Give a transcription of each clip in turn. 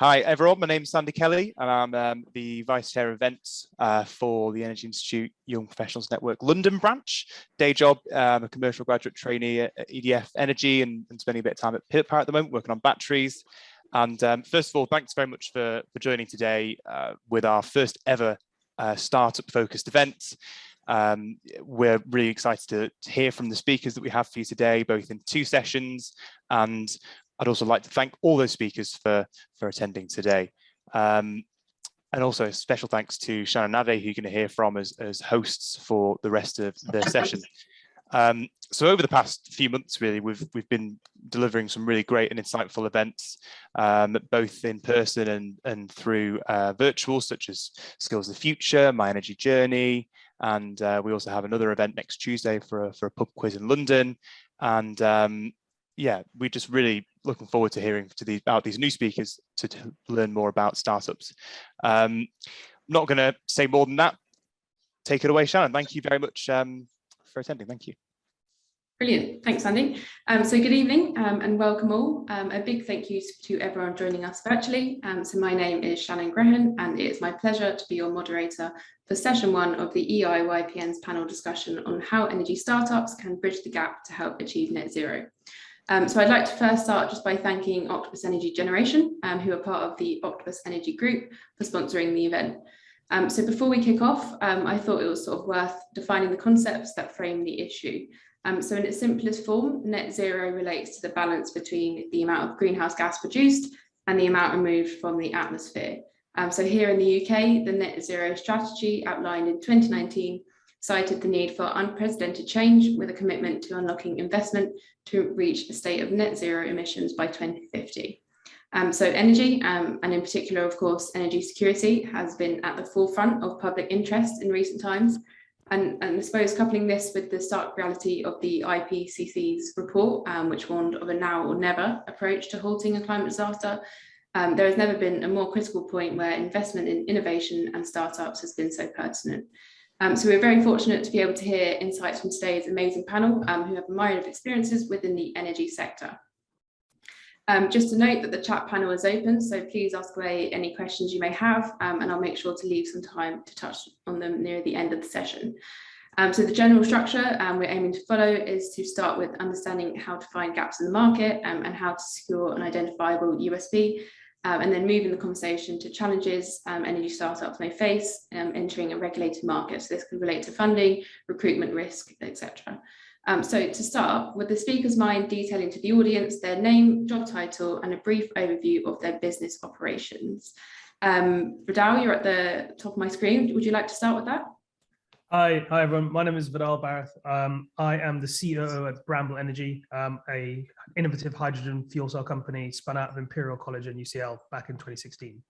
Hi everyone, my name is Sandy Kelly and I'm the Vice Chair of Events for the Energy Institute Young Professionals Network London branch. Day job, I'm a commercial graduate trainee at EDF Energy and spending a bit of time at Power at the moment working on batteries. And first of all, thanks very much for joining today with our first ever startup focused event. We're really excited to hear from the speakers that we have for you today, both in 2 sessions, and I'd also like to thank all those speakers for attending today. And also a special thanks to Shannon Nave, who you're going to hear from as hosts for the rest of the session. So over the past few months, really, we've been delivering some really great and insightful events, both in person and through virtual, such as Skills of the Future, My Energy Journey, and we also have another event next Tuesday for a pub quiz in London. And yeah, we're just really looking forward to hearing about these new speakers to learn more about startups. I'm not going to say more than that. Take it away, Shannon. Thank you very much for attending. Thank you. Brilliant. Thanks, Andy. So good evening and welcome all. A big thank you to everyone joining us virtually. So my name is Shannon Grehan and it is my pleasure to be your moderator for session 1 of the EIYPN's panel discussion on how energy startups can bridge the gap to help achieve net zero. So I'd like to first start just by thanking Octopus Energy Generation, who are part of the Octopus Energy Group, for sponsoring the event. So before we kick off, I thought it was sort of worth defining the concepts that frame the issue. So in its simplest form, net zero relates to the balance between the amount of greenhouse gas produced and the amount removed from the atmosphere. So here in the UK, the net zero strategy outlined in 2019 cited the need for unprecedented change with a commitment to unlocking investment to reach a state of net zero emissions by 2050. So energy, and in particular, of course, energy security has been at the forefront of public interest in recent times. And I suppose coupling this with the stark reality of the IPCC's report, which warned of a now or never approach to halting a climate disaster, there has never been a more critical point where investment in innovation and startups has been so pertinent. So we're very fortunate to be able to hear insights from today's amazing panel, who have a myriad of experiences within the energy sector. Just to note that the chat panel is open, so please ask away any questions you may have, and I'll make sure to leave some time to touch on them near the end of the session. So the general structure we're aiming to follow is to start with understanding how to find gaps in the market and how to secure an identifiable USP, and then moving the conversation to challenges energy startups may face entering a regulated market. So this could relate to funding, recruitment risk, etc. So to start, would the speakers mind detailing to the audience their name, job title, and a brief overview of their business operations? Vidal, you're at the top of my screen. Would you like to start with that? Hi everyone. My name is Vidal Barth. I am the COO at Bramble Energy, a innovative hydrogen fuel cell company spun out of Imperial College and UCL back in 2016.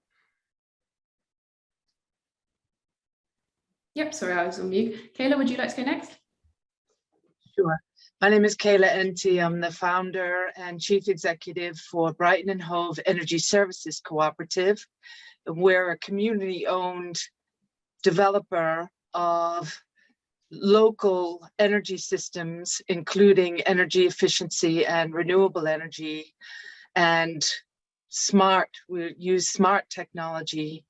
Yep, sorry, I was on mute. Kayla, would you like to go next? Sure. My name is Kayla Enty. I'm the founder and chief executive for Brighton and Hove Energy Services Cooperative. We're a community-owned developer of local energy systems, including energy efficiency and renewable energy, and we use smart technology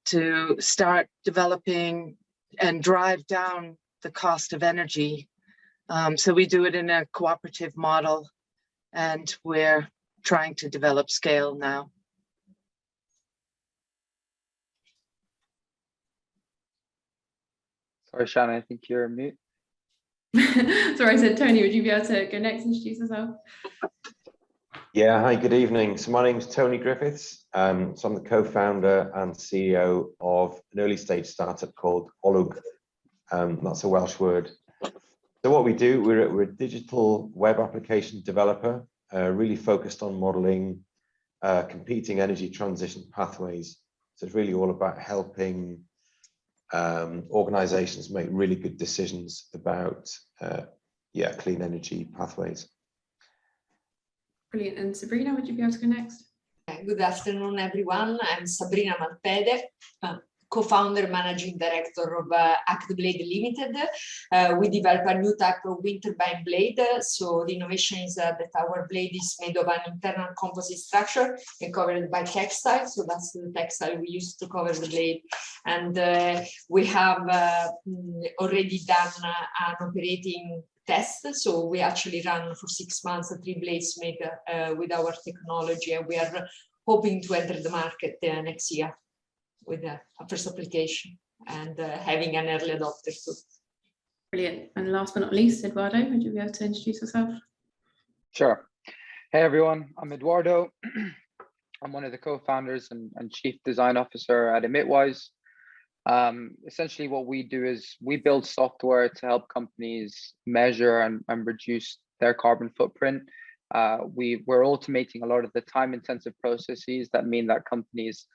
to start developing and drive down the cost of energy. So we do it in a cooperative model, and we're trying to develop scale now. Sorry, Shannon, I think you're on mute. Sorry, I said, Tony, would you be able to go next and introduce yourself? Yeah, hi, good evening. So my name is Tony Griffiths. So I'm the co-founder and CEO of an early stage startup called Olwg. That's a Welsh word. So what we do, we're a digital web application developer, really focused on modeling competing energy transition pathways. So it's really all about helping organizations make really good decisions about clean energy pathways. Brilliant. And Sabrina, would you be able to go next? Good afternoon, everyone. I'm Sabrina Malpede. co-founder, managing director of Act Blade Limited. We develop a new type of wind turbine blade. So the innovation is that our blade is made of an internal composite structure and covered by textile. So that's the textile we use to cover the blade. And we have already done an operating test. So we actually ran for 6 months 3 blades made with our technology, and we are hoping to enter the market next year with a first application and having an early adopter too. Brilliant. And last but not least, Eduardo, would you be able to introduce yourself? Sure. Hey everyone, I'm Eduardo. I'm one of the co-founders and chief design officer at Emitwise. Essentially what we do is we build software to help companies measure and reduce their carbon footprint. We're automating a lot of the time-intensive processes that mean that companies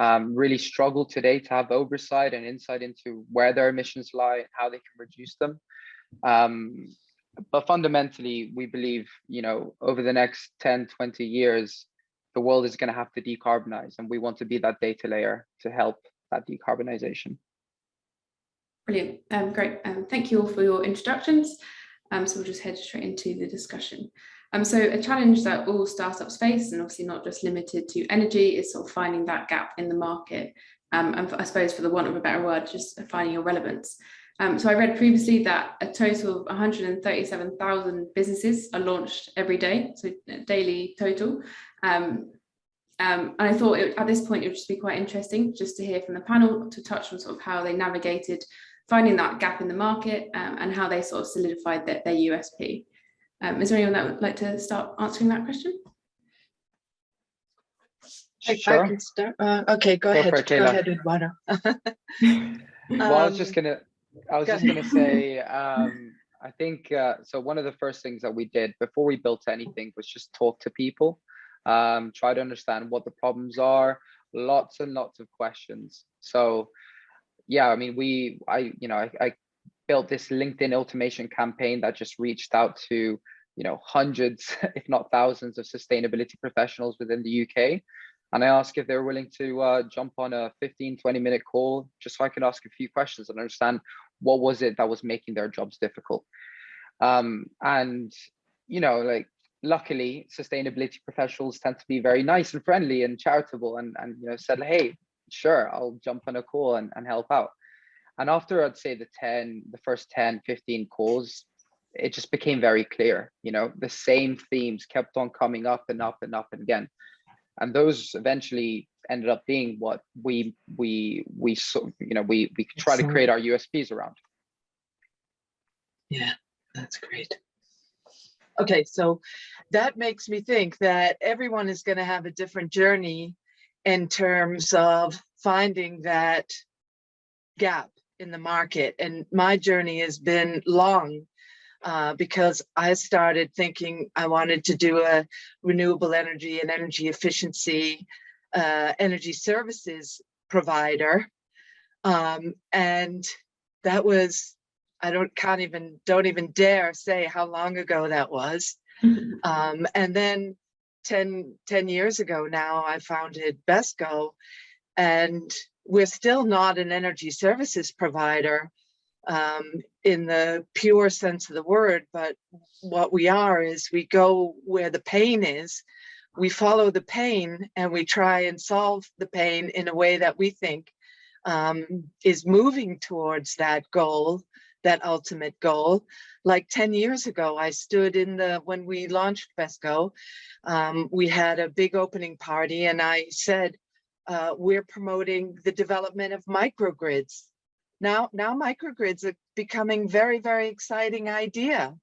really struggle today to have oversight and insight into where their emissions lie and how they can reduce them. But fundamentally, we believe, over the next 10, 20 years, the world is going to have to decarbonize, and we want to be that data layer to help that decarbonization. Brilliant. Great. Thank you all for your introductions. So we'll just head straight into the discussion. So a challenge that all startups face, and obviously not just limited to energy, is sort of finding that gap in the market. And I suppose, for the want of a better word, just finding your relevance. So I read previously that a total of 137,000 businesses are launched every day, so daily total. And I thought at this point it would just be quite interesting just to hear from the panel to touch on sort of how they navigated finding that gap in the market and how they sort of solidified their USP. Is there anyone that would like to start answering that question? Sure. I can start. Okay, go ahead. Go ahead, Eduardo. Well, I was just gonna say, I think so. One of the first things that we did before we built anything was just talk to people, try to understand what the problems are. Lots and lots of questions. So, yeah, I mean, I built this LinkedIn automation campaign that just reached out to, hundreds, if not thousands, of sustainability professionals within the UK. And I asked if they were willing to jump on a 15-20 minute call, just so I could ask a few questions and understand what was it that was making their jobs difficult. And, luckily, sustainability professionals tend to be very nice and friendly and charitable and said, hey, sure, I'll jump on a call and help out. And after, I'd say the first 10, 15 calls, it just became very clear, the same themes kept on coming up and up and up again. And those eventually ended up being what we try to create our USPs around. Yeah, that's great. Okay, so that makes me think that everyone is going to have a different journey in terms of finding that gap in the market. And my journey has been long because I started thinking I wanted to do a renewable energy and energy efficiency energy services provider. And that was, don't even dare say how long ago that was. And then 10 years ago now, I founded BESCO, and we're still not an energy services provider in the pure sense of the word, but what we are is we go where the pain is, we follow the pain, and we try and solve the pain in a way that we think is moving towards that goal, that ultimate goal. Like 10 years ago, I stood when we launched BESCO, we had a big opening party, and I said, we're promoting the development of microgrids. Now microgrids are becoming very, very exciting idea,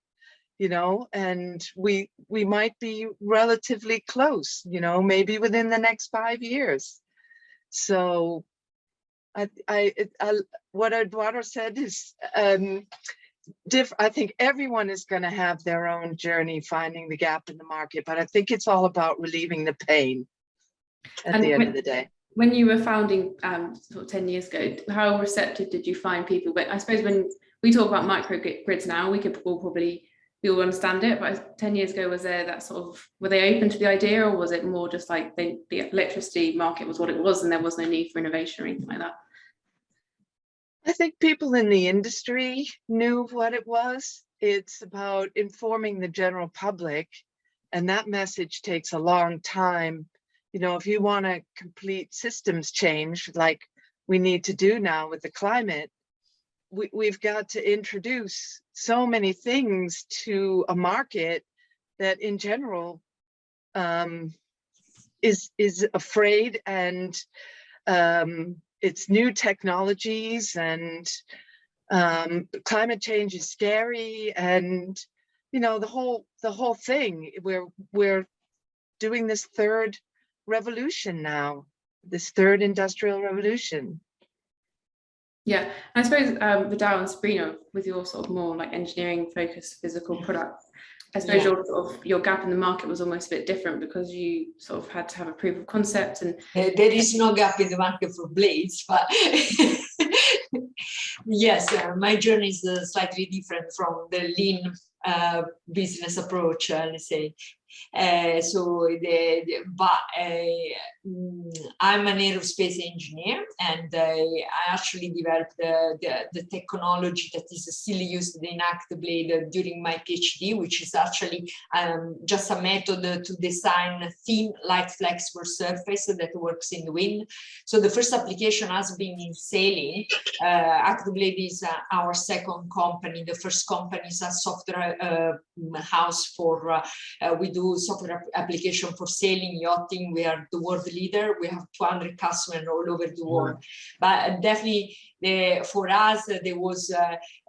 and we might be relatively close, maybe within the next 5 years. So what Eduardo said is I think everyone is going to have their own journey finding the gap in the market, but I think it's all about relieving the pain at the end of the day. When you were founding sort of 10 years ago, how receptive did you find people? But I suppose when we talk about microgrids now, we all understand it, but 10 years ago, was there that sort of, were they open to the idea, or was it more just like the electricity market was what it was and there was no need for innovation or anything like that? I think people in the industry knew what it was. It's about informing the general public, and that message takes a long time. You know, if you want a complete systems change like we need to do now with the climate, we've got to introduce so many things to a market that in general is afraid, and it's new technologies, and climate change is scary, and you know, the whole thing. We're doing this third revolution now, this third industrial revolution. Yeah, I suppose Vidal and Sabrina, with your sort of more like engineering focused physical products, I suppose your gap in the market was almost a bit different because you sort of had to have a proof of concept. And there is no gap in the market for blades, but yes, my journey is slightly different from the lean business approach, let's say. I'm an aerospace engineer, and I actually developed the technology that is still used in Act Blade during my PhD, which is actually just a method to design a thin, light, flexible surface that works in the wind. So the first application has been in sailing. Act Blade is our second company. The first company is a software house for we do software application for sailing, yachting. We are the world leader. We have 200 customers all over the world. But definitely for us, there was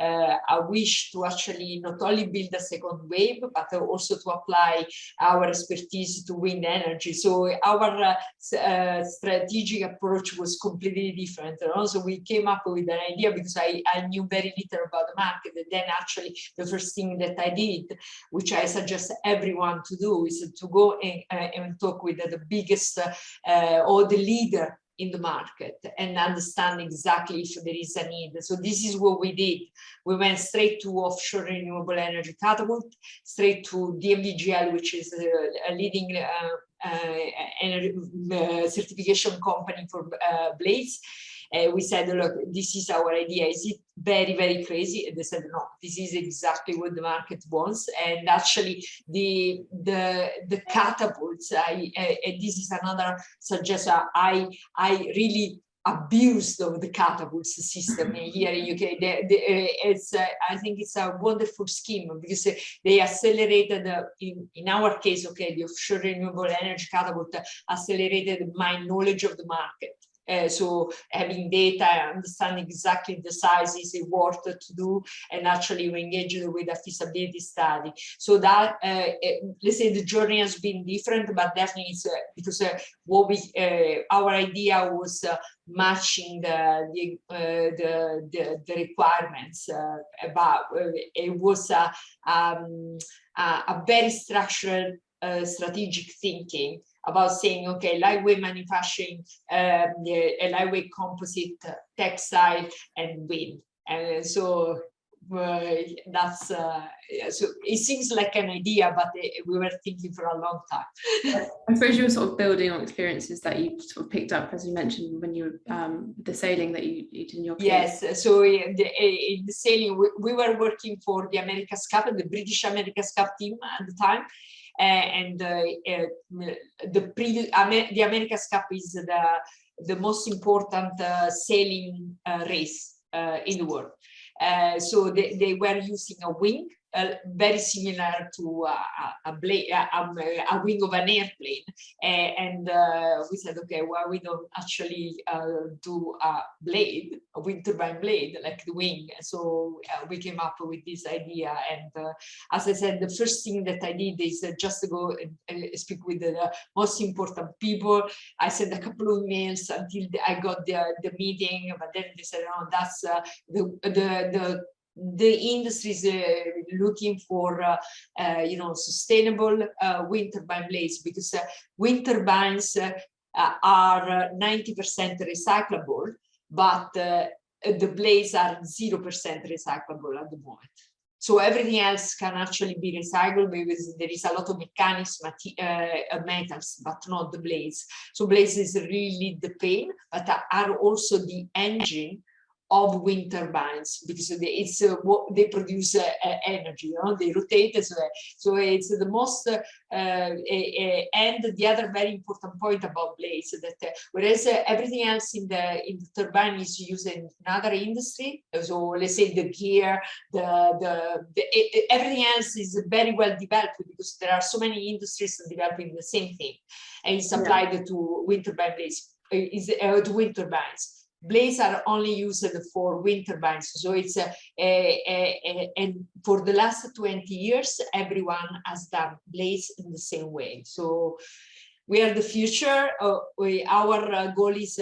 a wish to actually not only build a second wave, but also to apply our expertise to wind energy. So our strategic approach was completely different. And also we came up with an idea because I knew very little about the market. And then actually the first thing that I did, which I suggest everyone to do, is to go and talk with the biggest or the leader in the market and understand exactly if there is a need. So this is what we did. We went straight to offshore renewable energy catapult, straight to DMVGL, which is a leading certification company for blades. We said, look, this is our idea. Is it very, very crazy? And they said, no, this is exactly what the market wants. And actually, the catapults, and this is another suggestion, I really abused of the catapult system here in UK. I think it's a wonderful scheme because they accelerated, in our case, okay, the offshore renewable energy catapult accelerated my knowledge of the market. So having data, understanding exactly the sizes, the work to do, and actually we engaged with a feasibility study. So that, let's say the journey has been different, but definitely it's because what we, our idea was matching the requirements. About it was a very structured strategic thinking about saying, okay, lightweight manufacturing, a lightweight composite, textile, and wind. And so that's, so it seems like an idea, but we were thinking for a long time. I suppose you were sort of building on experiences that you sort of picked up, as you mentioned, when you were the sailing that you did in your career. Yes, so in the sailing, we were working for the America's Cup, the British America's Cup team at the time. And the America's Cup is the most important sailing race in the world. So they were using a wing very similar to a wing of an airplane, and we said, okay, well, we don't actually do a blade, a wind turbine blade like the wing. So we came up with this idea, and as I said, the first thing that I did is just to go and speak with the most important people. I sent a couple of mails until I got the meeting, but then they said, oh, that's the industry is looking for sustainable wind turbine blades, because wind turbines are 90% recyclable, but the blades are 0% recyclable at the moment. So everything else can actually be recycled because there is a lot of mechanics, metals, but not the blades. So blades is really the pain, but are also the engine of wind turbines, because it's what they produce energy, they rotate, so it's the most and the other very important point about blades, that whereas everything else in the turbine is used in another industry, so let's say the gear, everything else is very well developed, because there are so many industries developing the same thing, and it's applied to wind turbine blades, to wind turbines. Blades are only used for wind turbines, so it's and for the last 20 years, everyone has done blades in the same way. So we are the future. Our goal is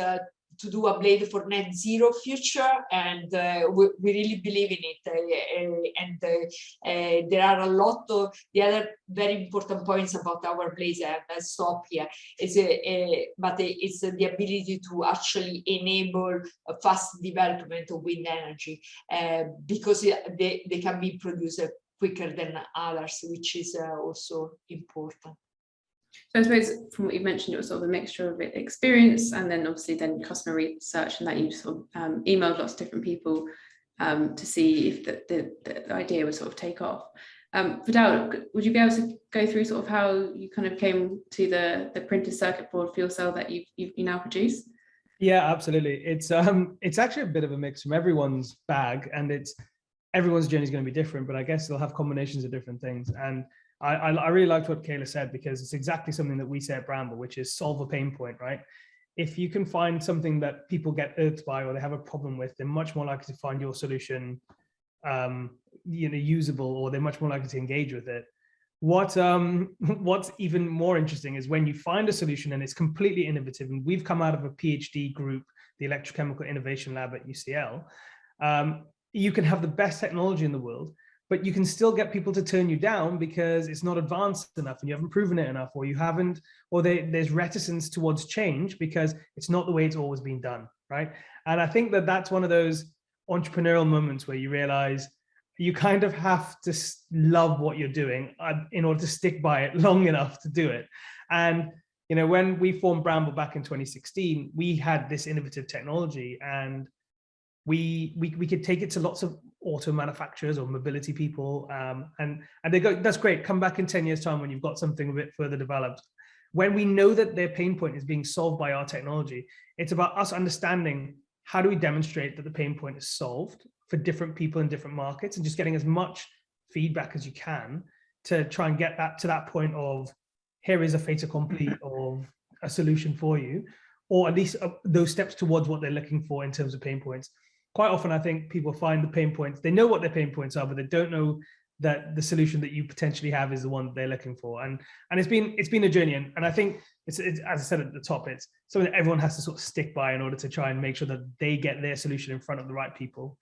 to do a blade for net zero future, and we really believe in it. There are a lot of the other very important points about our blades. I'll stop here. But it's the ability to actually enable a fast development of wind energy, because they can be produced quicker than others, which is also important. So I suppose from what you mentioned, it was sort of a mixture of experience and then obviously then customer research, and that you sort of emailed lots of different people to see if the idea would sort of take off. Vidal, would you be able to go through sort of how you kind of came to the printed circuit board fuel cell that you now produce? Yeah, absolutely. It's actually a bit of a mix from everyone's bag, and everyone's journey is going to be different, but I guess they'll have combinations of different things. And I really liked what Kayla said, because it's exactly something that we say at Bramble, which is solve a pain point, right? If you can find something that people get irked by or they have a problem with, they're much more likely to find your solution usable, or they're much more likely to engage with it. What's even more interesting is when you find a solution and it's completely innovative, and we've come out of a PhD group, the Electrochemical Innovation Lab at UCL, you can have the best technology in the world, but you can still get people to turn you down because it's not advanced enough and you haven't proven it enough, or there's reticence towards change because it's not the way it's always been done, right? And I think that that's one of those entrepreneurial moments where you realize you kind of have to love what you're doing in order to stick by it long enough to do it. And when we formed Bramble back in 2016, we had this innovative technology, and we could take it to lots of auto manufacturers or mobility people, and they go, that's great, come back in 10 years time when you've got something a bit further developed. When we know that their pain point is being solved by our technology, it's about us understanding how do we demonstrate that the pain point is solved for different people in different markets, and just getting as much feedback as you can to try and get that to that point of, here is a fait accompli of a solution for you, or at least those steps towards what they're looking for in terms of pain points. Quite often, I think people find the pain points, they know what their pain points are, but they don't know that the solution that you potentially have is the one that they're looking for. And it's been a journey. And I think it's, as I said at the top, it's something that everyone has to sort of stick by in order to try and make sure that they get their solution in front of the right people.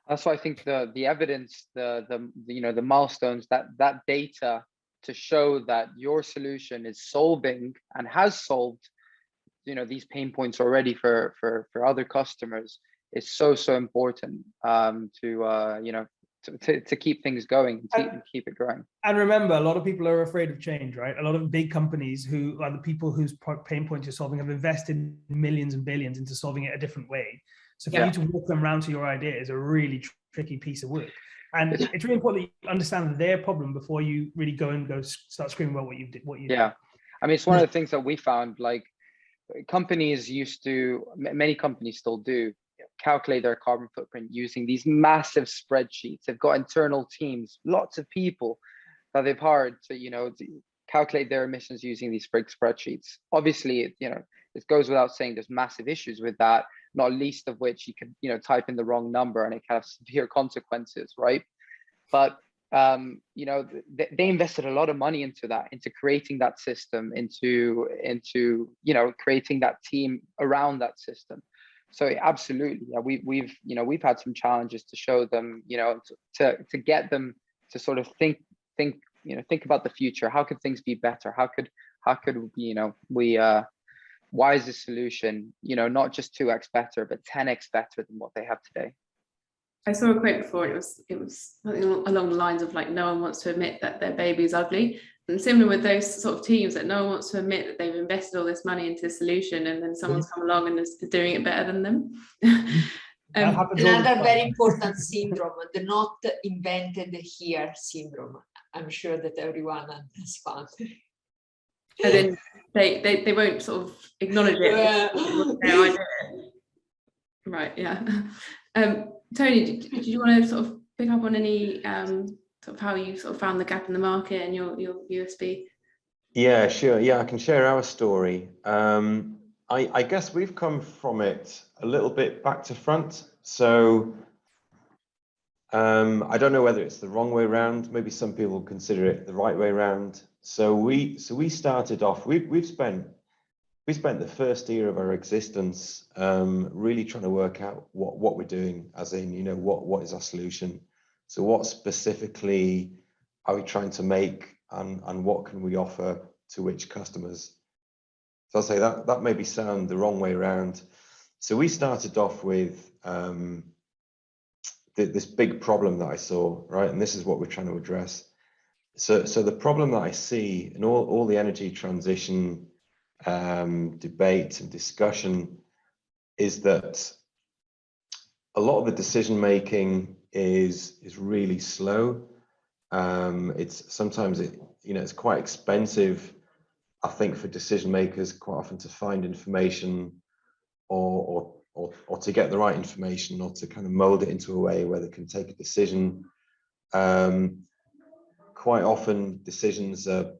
That's why I think the evidence, the milestones, that data to show that your solution is solving and has solved, these pain points already for other customers, is so important to keep things going and keep it growing. And remember, a lot of people are afraid of change, right? A lot of big companies who are the people whose pain points you're solving have invested millions and billions into solving it a different way. So for you to walk them around to your idea is a really tricky piece of work. And it's really important that you understand their problem before you really go start screaming about what you did. I mean, it's one of the things that we found, like companies many companies still do, calculate their carbon footprint using these massive spreadsheets. They've got internal teams, lots of people that they've hired to calculate their emissions using these big spreadsheets. Obviously, it goes without saying there's massive issues with that, not least of which you could type in the wrong number and it can have severe consequences, right? But they invested a lot of money into creating that system, into creating that team around that system. So absolutely, we've had some challenges to show them, to get them to sort of think about the future. How could things be better? How could why is the solution, not just 2x better, but 10x better than what they have today? I saw a quote before, it was along the lines of like, no one wants to admit that their baby is ugly. And similar with those sort of teams, that no one wants to admit that they've invested all this money into a solution, and then someone's come along and is doing it better than them. That happens all the Another time. very important syndrome, the not invented here syndrome. I'm sure that everyone has found. And then they won't sort of acknowledge it. Yeah. Their idea. Right, yeah. Tony, did you want to sort of pick up on any sort of how you sort of found the gap in the market and your USP? Yeah, sure. Yeah, I can share our story. I guess we've come from it a little bit back to front. So I don't know whether it's the wrong way around. Maybe some people consider it the right way around. So we started off. We spent the first year of our existence really trying to work out what we're doing, as in, you know, what is our solution. So what specifically are we trying to make, and what can we offer to which customers? So I'll say that maybe sound the wrong way around. So we started off with this big problem that I saw, right? And this is what we're trying to address. So the problem that I see in all the energy transition debate and discussion is that a lot of the decision making is really slow. It's sometimes it's quite expensive, I think, for decision makers quite often to find information or to get the right information, or to kind of mold it into a way where they can take a decision. Quite often decisions are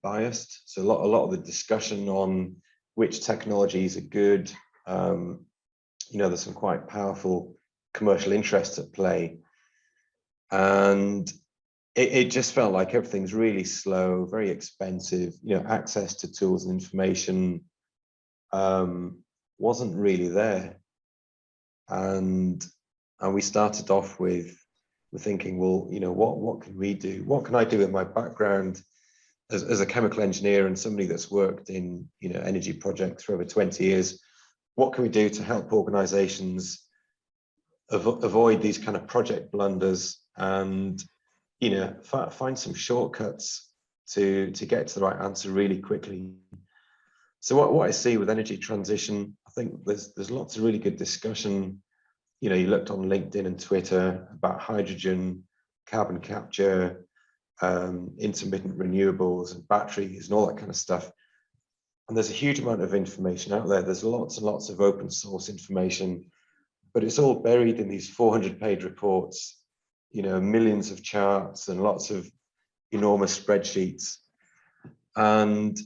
biased. So a lot of the discussion on which technologies are good, there's some quite powerful commercial interests at play. And it just felt like everything's really slow, very expensive. Access to tools and information wasn't really there. And we started off with thinking, well, what can we do? What can I do with my background as a chemical engineer and somebody that's worked in energy projects for over 20 years? What can we do to help organizations avoid these kind of project blunders and find some shortcuts to get to the right answer really quickly? So what I see with energy transition, I think there's lots of really good discussion. You looked on LinkedIn and Twitter about hydrogen, carbon capture, intermittent renewables and batteries and all that kind of stuff. And there's a huge amount of information out there. There's lots and lots of open source information, but it's all buried in these 400-page reports, millions of charts and lots of enormous spreadsheets. And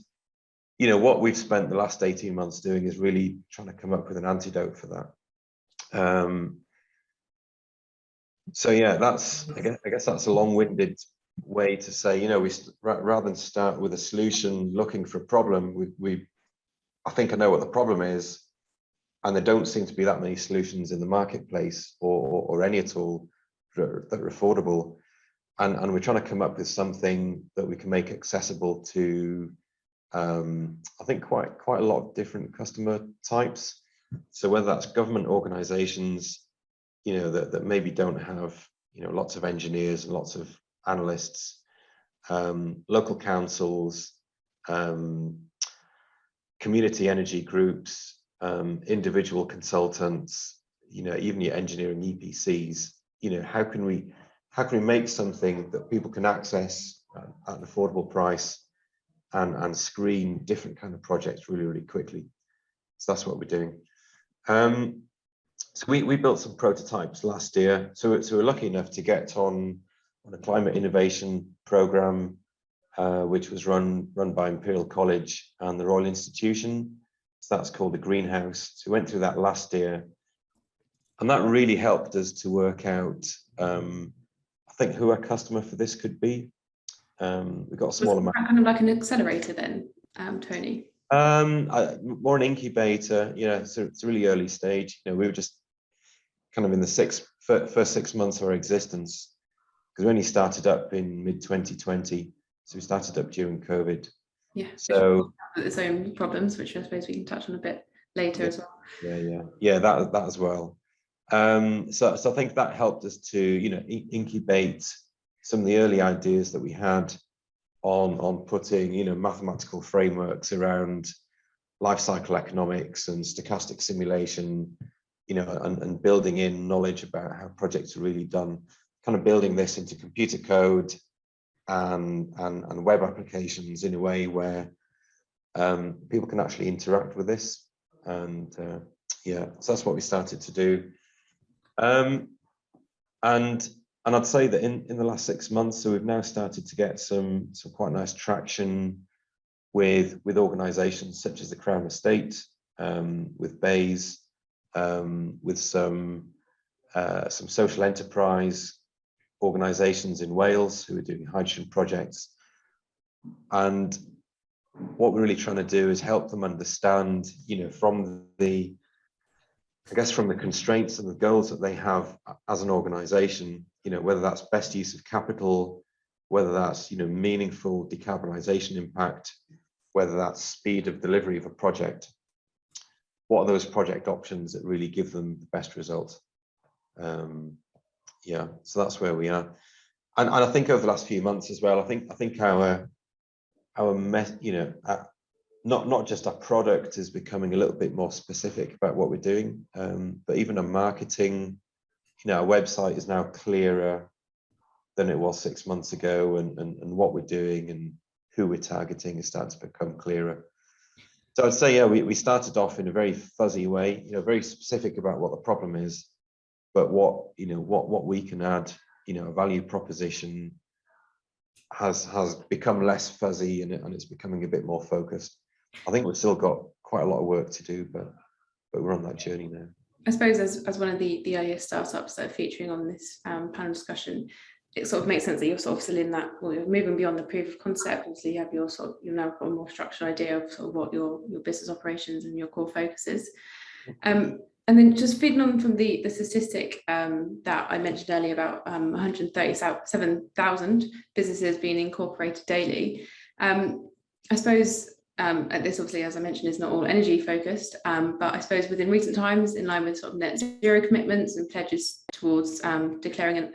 what we've spent the last 18 months doing is really trying to come up with an antidote for that. So yeah, I guess that's a long-winded way to say, rather than start with a solution looking for a problem, I think I know what the problem is, and there don't seem to be that many solutions in the marketplace or any at all that are affordable, and we're trying to come up with something that we can make accessible to I think quite a lot of different customer types. So whether that's government organizations, that maybe don't have, lots of engineers and lots of analysts, local councils, community energy groups, individual consultants, even your engineering EPCs, how can we make something that people can access at an affordable price and screen different kind of projects really, really quickly? So that's what we're doing. So we built some prototypes last year. So we're lucky enough to get on a climate innovation program, which was run by Imperial College and the Royal Institution. So that's called the Greenhouse. So we went through that last year, and that really helped us to work out, I think, who our customer for this could be. We've got a small amount. Kind of like an accelerator then, Tony? More an incubator. So it's a really early stage. We were just kind of in the first 6 months of our existence, because we only started up in mid-2020. So we started up during COVID. Yeah. So its own problems, which I suppose we can touch on a bit later as well. Yeah, that as well. So I think that helped us to incubate some of the early ideas that we had on putting mathematical frameworks around life cycle economics and stochastic simulation you know, and building in knowledge about how projects are really done, kind of building this into computer code and web applications in a way where people can actually interact with this. And yeah, so that's what we started to do. And I'd say that in the last 6 months, so we've now started to get some quite nice traction with organisations such as the Crown Estate, with BEIS, with some social enterprise organisations in Wales who are doing hydrogen projects. And what we're really trying to do is help them understand, you know, from the constraints and the goals that they have as an organisation, you know, whether that's best use of capital, whether that's, you know, meaningful decarbonisation impact, whether that's speed of delivery of a project. What are those project options that really give them the best result? Yeah, so that's where we are. And I think over the last few months as well, I think our you know, not just our product is becoming a little bit more specific about what we're doing, but even our marketing, you know, our website is now clearer than it was 6 months ago, and what we're doing and who we're targeting is starting to become clearer. So I'd say, yeah, we started off in a very fuzzy way, you know, very specific about what the problem is, but what we can add, you know, a value proposition has become less fuzzy, and it's becoming a bit more focused. I think we've still got quite a lot of work to do, but we're on that journey now. I suppose as one of the earliest startups that are featuring on this panel discussion, it sort of makes sense that you're sort of still in that, well, you're moving beyond the proof of concept. Obviously, you have your you've now got a more structured idea of sort of what your business operations and your core focus is. And then just feeding on from the statistic that I mentioned earlier about 137,000 businesses being incorporated daily. I suppose this obviously, as I mentioned, is not all energy focused, but I suppose within recent times, in line with sort of net zero commitments and pledges towards declaring a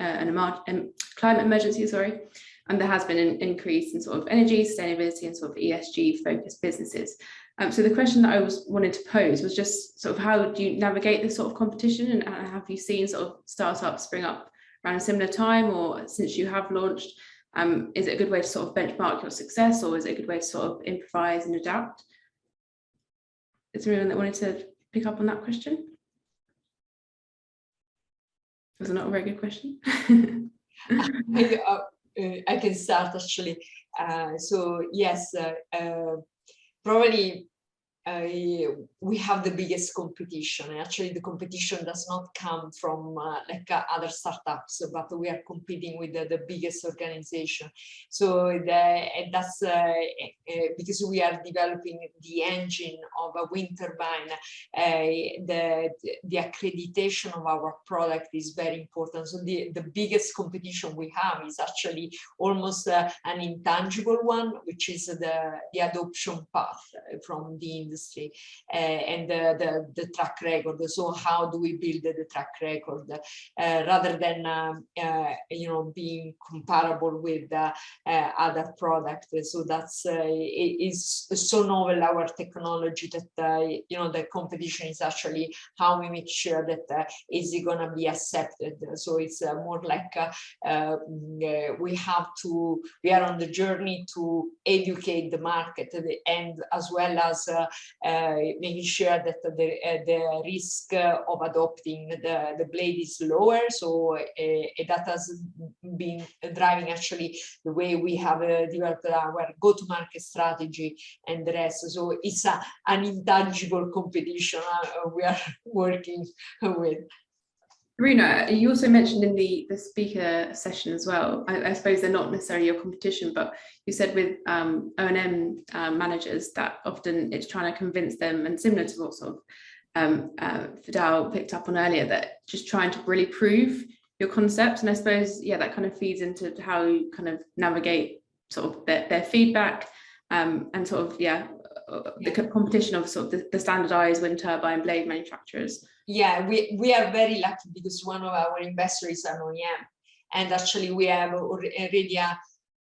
climate emergency, and there has been an increase in sort of energy, sustainability and sort of ESG focused businesses. So the question that I wanted to pose was just sort of how do you navigate this sort of competition, and have you seen sort of startups spring up around a similar time, or since you have launched? Is it a good way to sort of benchmark your success, or is it a good way to sort of improvise and adapt? Is there anyone that wanted to pick up on that question? Was it not a very good question? I can start actually. So yes, probably we have the biggest competition. Actually, the competition does not come from other startups, but we are competing with the biggest organization. So that's because we are developing the engine of a wind turbine. The accreditation of our product is very important. So the biggest competition we have is actually almost an intangible one, which is the adoption path from the industry. And the track record. So how do we build the track record rather than being comparable with other products? So that's it is so novel, our technology, that the competition is actually how we make sure that is it going to be accepted. So it's more like we are on the journey to educate the market, and as well as making sure that the risk of adopting the blade is lower. So that has been driving actually the way we have developed our go-to-market strategy and the rest. So it's an intangible competition we are working with. Runa, you also mentioned in the speaker session as well, I suppose they're not necessarily your competition, but you said with O&M managers that often it's trying to convince them, and similar to what sort of Fidel picked up on earlier, that just trying to really prove your concept. And I suppose, yeah, that kind of feeds into how you kind of navigate sort of their feedback and sort of, the competition of sort of the standardized wind turbine blade manufacturers. Yeah, we are very lucky because one of our investors is an OEM, and actually we have already a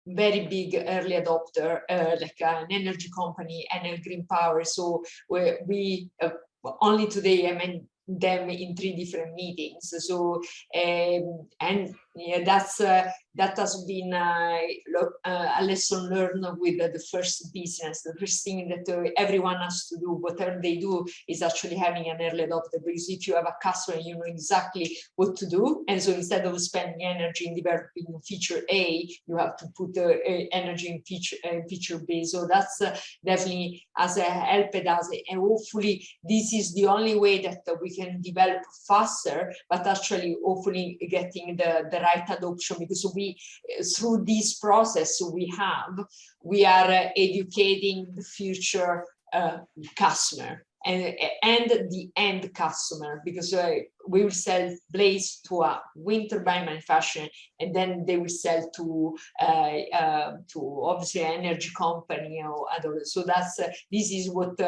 very big early adopter, like an energy company, Enel Green Power. So we only today, I mean, them in 3 different meetings. So and yeah, that has been a lesson learned with the first business. The first thing that everyone has to do, whatever they do, is actually having an early adopter, because if you have a customer, you know exactly what to do, and so instead of spending energy in developing feature A, you have to put energy in feature B. So that's definitely has helped us, and hopefully this is the only way that we can develop faster, but actually hopefully getting the right adoption, because we through this process we are educating the future customer and the end customer, because we will sell blades to a wind turbine manufacturer, and then they will sell to obviously an energy company or other. So that's this is what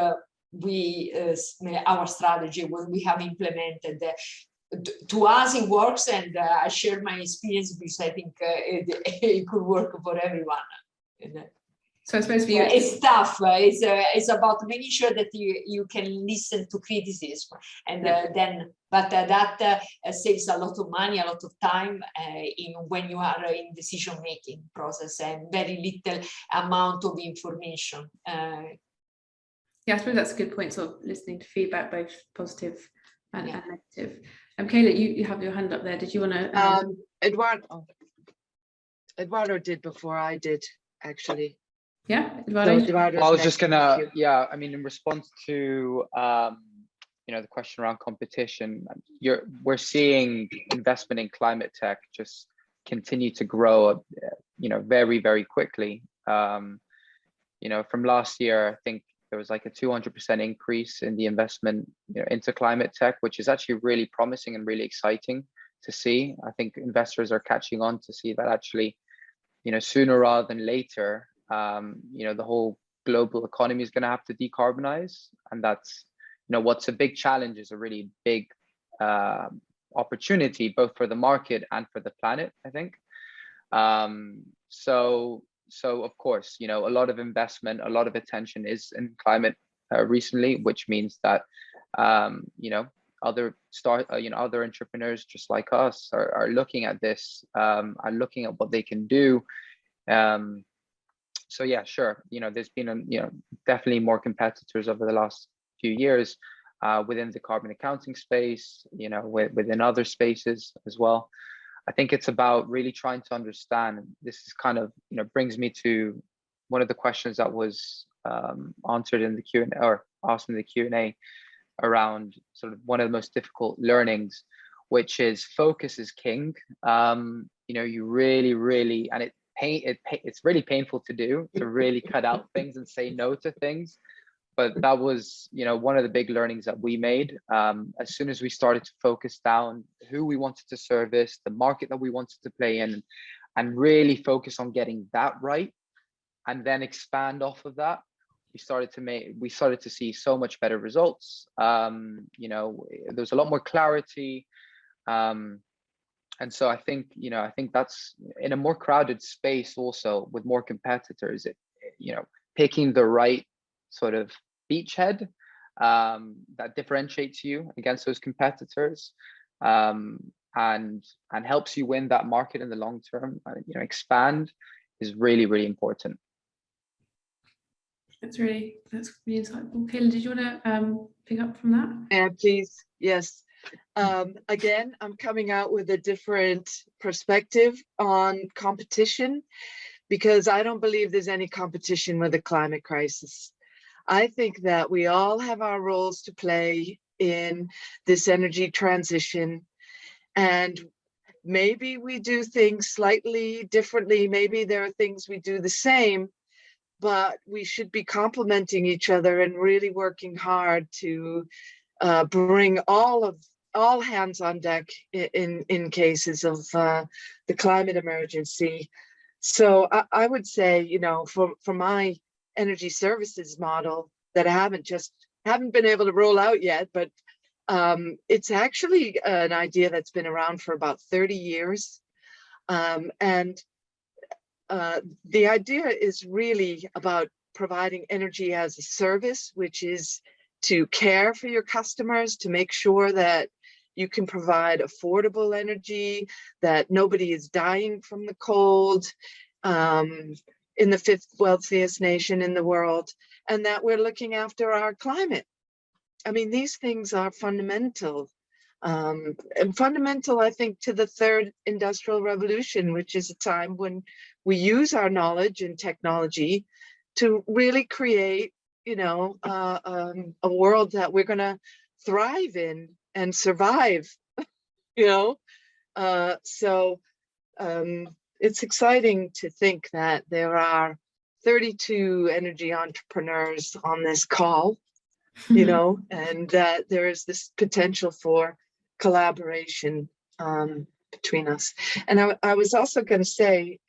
our strategy, what we have implemented. To us it works, and I share my experience because I think it could work for everyone. So I suppose for you, it's tough. It's about making sure that you can listen to criticism, and that saves a lot of money, a lot of time when you are in decision-making process, and very little amount of information. Yeah, I suppose that's a good point, sort of listening to feedback, both positive and negative. Kayla, you have your hand up there. Did you want to? Eduardo did before I did, actually. Yeah, Eduardo. So well, I was just gonna, yeah, I mean, in response to you know, the question around competition, we're seeing investment in climate tech just continue to grow, you know, very, very quickly. You know, from last year, I think there was like a 200% increase in the investment, you know, into climate tech, which is actually really promising and really exciting to see. I think investors are catching on to see that actually, you know, sooner rather than later, you know, the whole global economy is going to have to decarbonize, and that's, you know, what's a big challenge is a really big opportunity both for the market and for the planet, I think. So of course, you know, a lot of investment, a lot of attention is in climate recently, which means that you know, other entrepreneurs just like us are looking at this, are looking at what they can do. So yeah, sure, you know, there's been you know, definitely more competitors over the last few years within the carbon accounting space, you know, within other spaces as well. I think it's about really trying to understand. This is kind of, you know, brings me to one of the questions that was answered in the Q&A, or asked in the Q&A, around sort of one of the most difficult learnings, which is focus is king. You know, you really, and it's really painful to do, to really cut out things and say no to things. But that was, you know, one of the big learnings that we made. As soon as we started to focus down who we wanted to service, the market that we wanted to play in, and really focus on getting that right, and then expand off of that, we started to see so much better results. You know, there's a lot more clarity. And so I think, you know, I think that's in a more crowded space also with more competitors, you know, picking the right sort of beachhead that differentiates you against those competitors, and helps you win that market in the long term, you know, expand, is really, really important. That's really insightful. Kayla, did you want to pick up from that? Yeah, please. Yes. Again, I'm coming out with a different perspective on competition, because I don't believe there's any competition with the climate crisis. I think that we all have our roles to play in this energy transition, and maybe we do things slightly differently. Maybe there are things we do the same, but we should be complementing each other and really working hard to bring all hands on deck in cases of the climate emergency. So I would say, you know, for my energy services model that I haven't been able to roll out yet, but it's actually an idea that's been around for about 30 years. And the idea is really about providing energy as a service, which is to care for your customers, to make sure that you can provide affordable energy, that nobody is dying from the cold in the 5th wealthiest nation in the world, and that we're looking after our climate. I mean, these things are fundamental. And fundamental, I think, to the 3rd industrial revolution, which is a time when we use our knowledge and technology to really create, you know, a world that we're going to thrive in and survive, you know. So it's exciting to think that there are 32 energy entrepreneurs on this call, you know, and that there is this potential for collaboration between us. And I was also going to say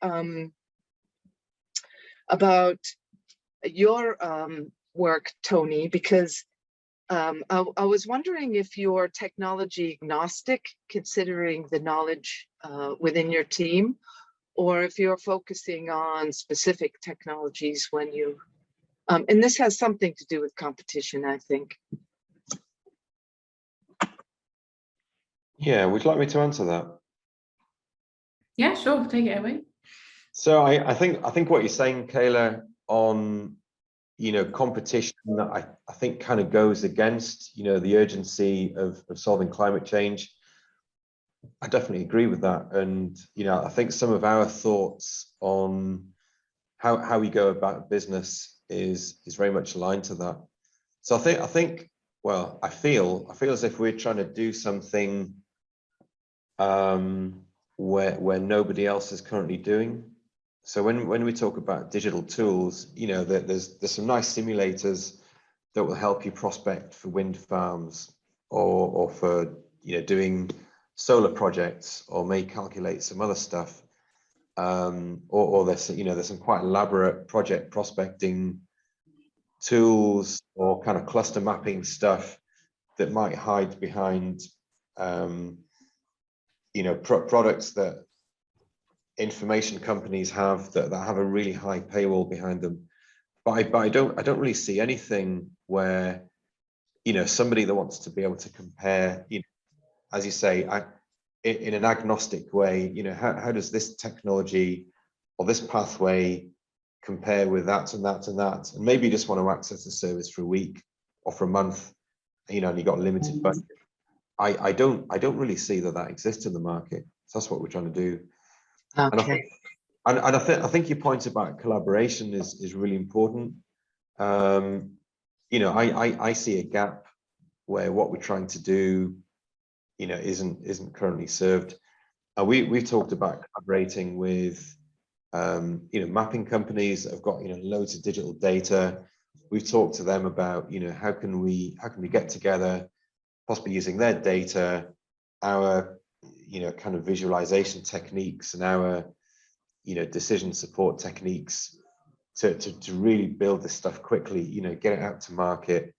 about your work, Tony, because I was wondering if you're technology agnostic, considering the knowledge within your team, or if you're focusing on specific technologies when you, and this has something to do with competition, I think. Yeah, would you like me to answer that? Yeah, sure, take it away. So I think what you're saying, Kayla, on, you know, competition, I think kind of goes against, you know, the urgency of solving climate change. I definitely agree with that. And, you know, I think some of our thoughts on how we go about business is very much aligned to that. So I think, well, I feel as if we're trying to do something where nobody else is currently doing. So when we talk about digital tools, you know, there's some nice simulators that will help you prospect for wind farms or for, you know, doing solar projects, or may calculate some other stuff. Or there's, you know, there's some quite elaborate project prospecting tools or kind of cluster mapping stuff that might hide behind, you know, products that information companies have that have a really high paywall behind them. But I don't really see anything where, you know, somebody that wants to be able to compare, you know, as you say, in an agnostic way, you know, how does this technology or this pathway compare with that and that and that? And maybe you just want to access a service for a week or for a month, you know, and you got a limited budget. I don't really see that exists in the market. So that's what we're trying to do. Okay. And I think your point about collaboration is really important. You know, I see a gap where what we're trying to do, you know, isn't currently served. We've talked about collaborating with, you know, mapping companies that have got, you know, loads of digital data. We've talked to them about, you know, how can we get together, possibly using their data, our, you know, kind of visualization techniques and our, you know, decision support techniques to really build this stuff quickly, you know, get it out to market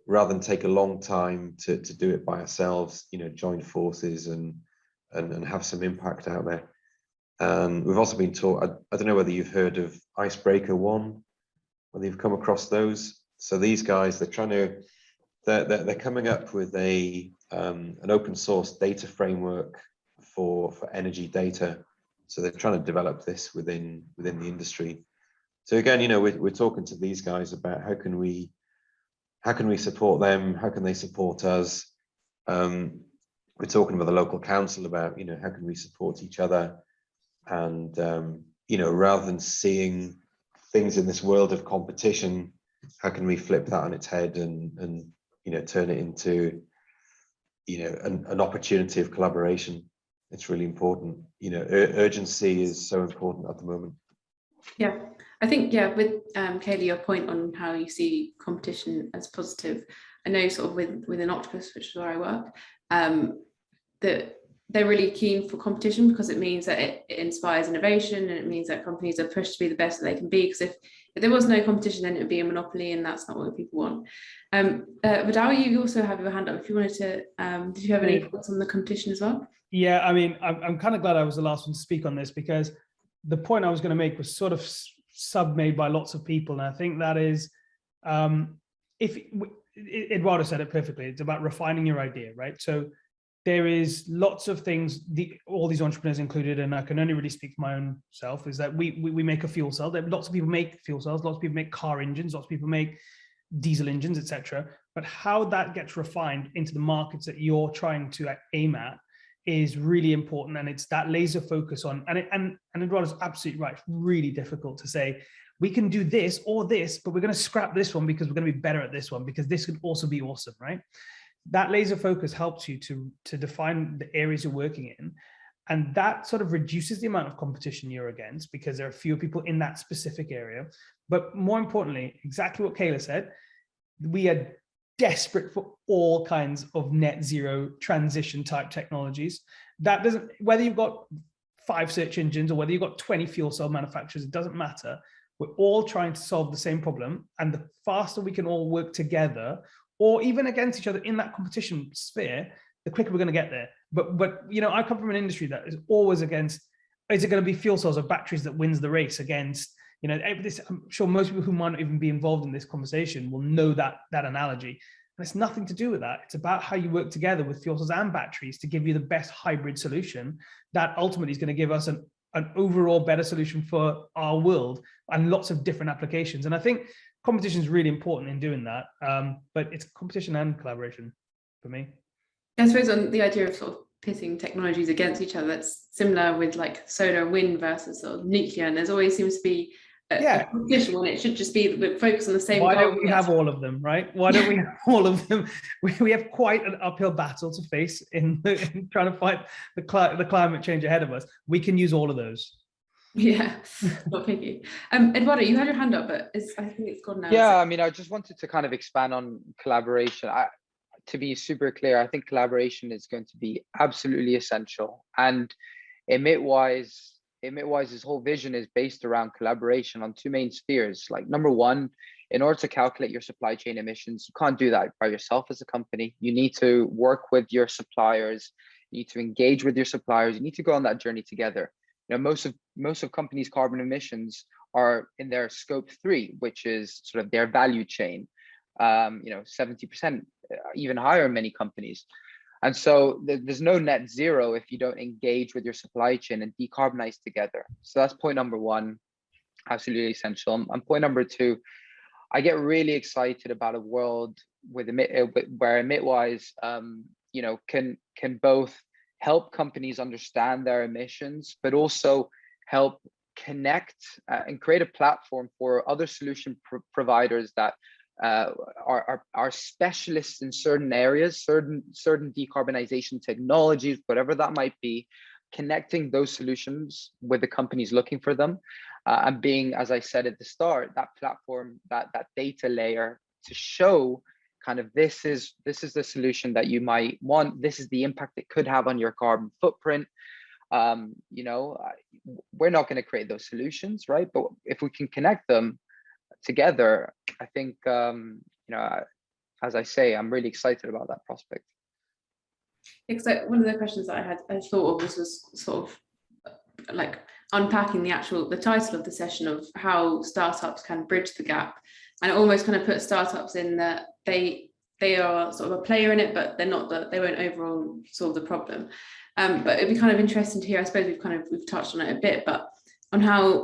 rather than take a long time to do it by ourselves, you know, join forces and have some impact out there. And we've also been taught, I don't know whether you've heard of Icebreaker One, whether you've come across those. So these guys, they're coming up with an open source data framework for energy data. So they're trying to develop this within the industry. So again, you know, we're talking to these guys about how can we support them? How can they support us? We're talking with the local council about, you know, how can we support each other? And, you know, rather than seeing things in this world of competition, how can we flip that on its head and you know, turn it into, you know, an opportunity of collaboration? It's really important. You know, urgency is so important at the moment. Yeah, I think, yeah, with Kayla, your point on how you see competition as positive, I know sort of within Octopus, which is where I work, that they're really keen for competition because it means that it inspires innovation, and it means that companies are pushed to be the best that they can be. Because if there was no competition, then it would be a monopoly, and that's not what people want. Vidal, you also have your hand up. If you wanted to, did you have any thoughts on the competition as well? Yeah, I mean, I'm kind of glad I was the last one to speak on this, because the point I was going to make was sort of sub-made by lots of people. And I think that is, Eduardo said it perfectly. It's about refining your idea, right? So there is lots of things, all these entrepreneurs included, and I can only really speak for my own self, is that we make a fuel cell. Lots of people make fuel cells, lots of people make car engines, lots of people make diesel engines, etc. But how that gets refined into the markets that you're trying to aim at is really important, and it's that laser focus on, and Eduardo's absolutely right. It's really difficult to say we can do this or this, but we're going to scrap this one because we're going to be better at this one because this could also be awesome, right? That laser focus helps you to define the areas you're working in, and that sort of reduces the amount of competition you're against because there are fewer people in that specific area. But more importantly, exactly what Kayla said, we are desperate for all kinds of net zero transition type technologies. That doesn't, whether you've got 5 search engines or whether you've got 20 fuel cell manufacturers, it doesn't matter. We're all trying to solve the same problem, and the faster we can all work together or even against each other in that competition sphere, the quicker we're going to get there. But you know, I come from an industry that is always against, is it going to be fuel cells or batteries that wins the race against, you know, this, I'm sure most people who might not even be involved in this conversation will know that analogy. And it's nothing to do with that. It's about how you work together with fuel cells and batteries to give you the best hybrid solution that ultimately is going to give us an overall better solution for our world and lots of different applications. And I think competition is really important in doing that. But it's competition and collaboration for me. I suppose on the idea of sort of pitting technologies against each other, it's similar with like solar and wind versus sort of nuclear. And there's always seems to be a competition when it should just be that focus on the same goal. Why don't we have all of them, right? Why don't we have all of them? We have quite an uphill battle to face in trying to fight the climate change ahead of us. We can use all of those. Yeah, not picky. Eduardo, you had your hand up, but I think it's gone now. Yeah, I mean, I just wanted to kind of expand on collaboration. To be super clear, I think collaboration is going to be absolutely essential. And EmitWise's whole vision is based around collaboration on 2 main spheres. Like, number one, in order to calculate your supply chain emissions, you can't do that by yourself as a company. You need to work with your suppliers. You need to engage with your suppliers. You need to go on that journey together. You know, most of companies' carbon emissions are in their scope 3, which is sort of their value chain. You know, 70%, even higher in many companies. And so there's no net zero if you don't engage with your supply chain and decarbonize together. So that's point number one, absolutely essential. And point number two, I get really excited about a world where EmitWise, you know, can both help companies understand their emissions, but also help connect and create a platform for other solution providers that are specialists in certain areas, certain decarbonization technologies, whatever that might be, connecting those solutions with the companies looking for them, and being, as I said at the start, that platform, that data layer to show kind of this is the solution that you might want. This is the impact it could have on your carbon footprint. You know, we're not going to create those solutions, right? But if we can connect them together, I think, you know, as I say, I'm really excited about that prospect. So one of the questions that I thought of was sort of like unpacking the title of the session of how startups can bridge the gap, and it almost kind of put startups in that they are sort of a player in it, but they won't overall solve the problem. But it'd be kind of interesting to hear, I suppose we've touched on it a bit, but on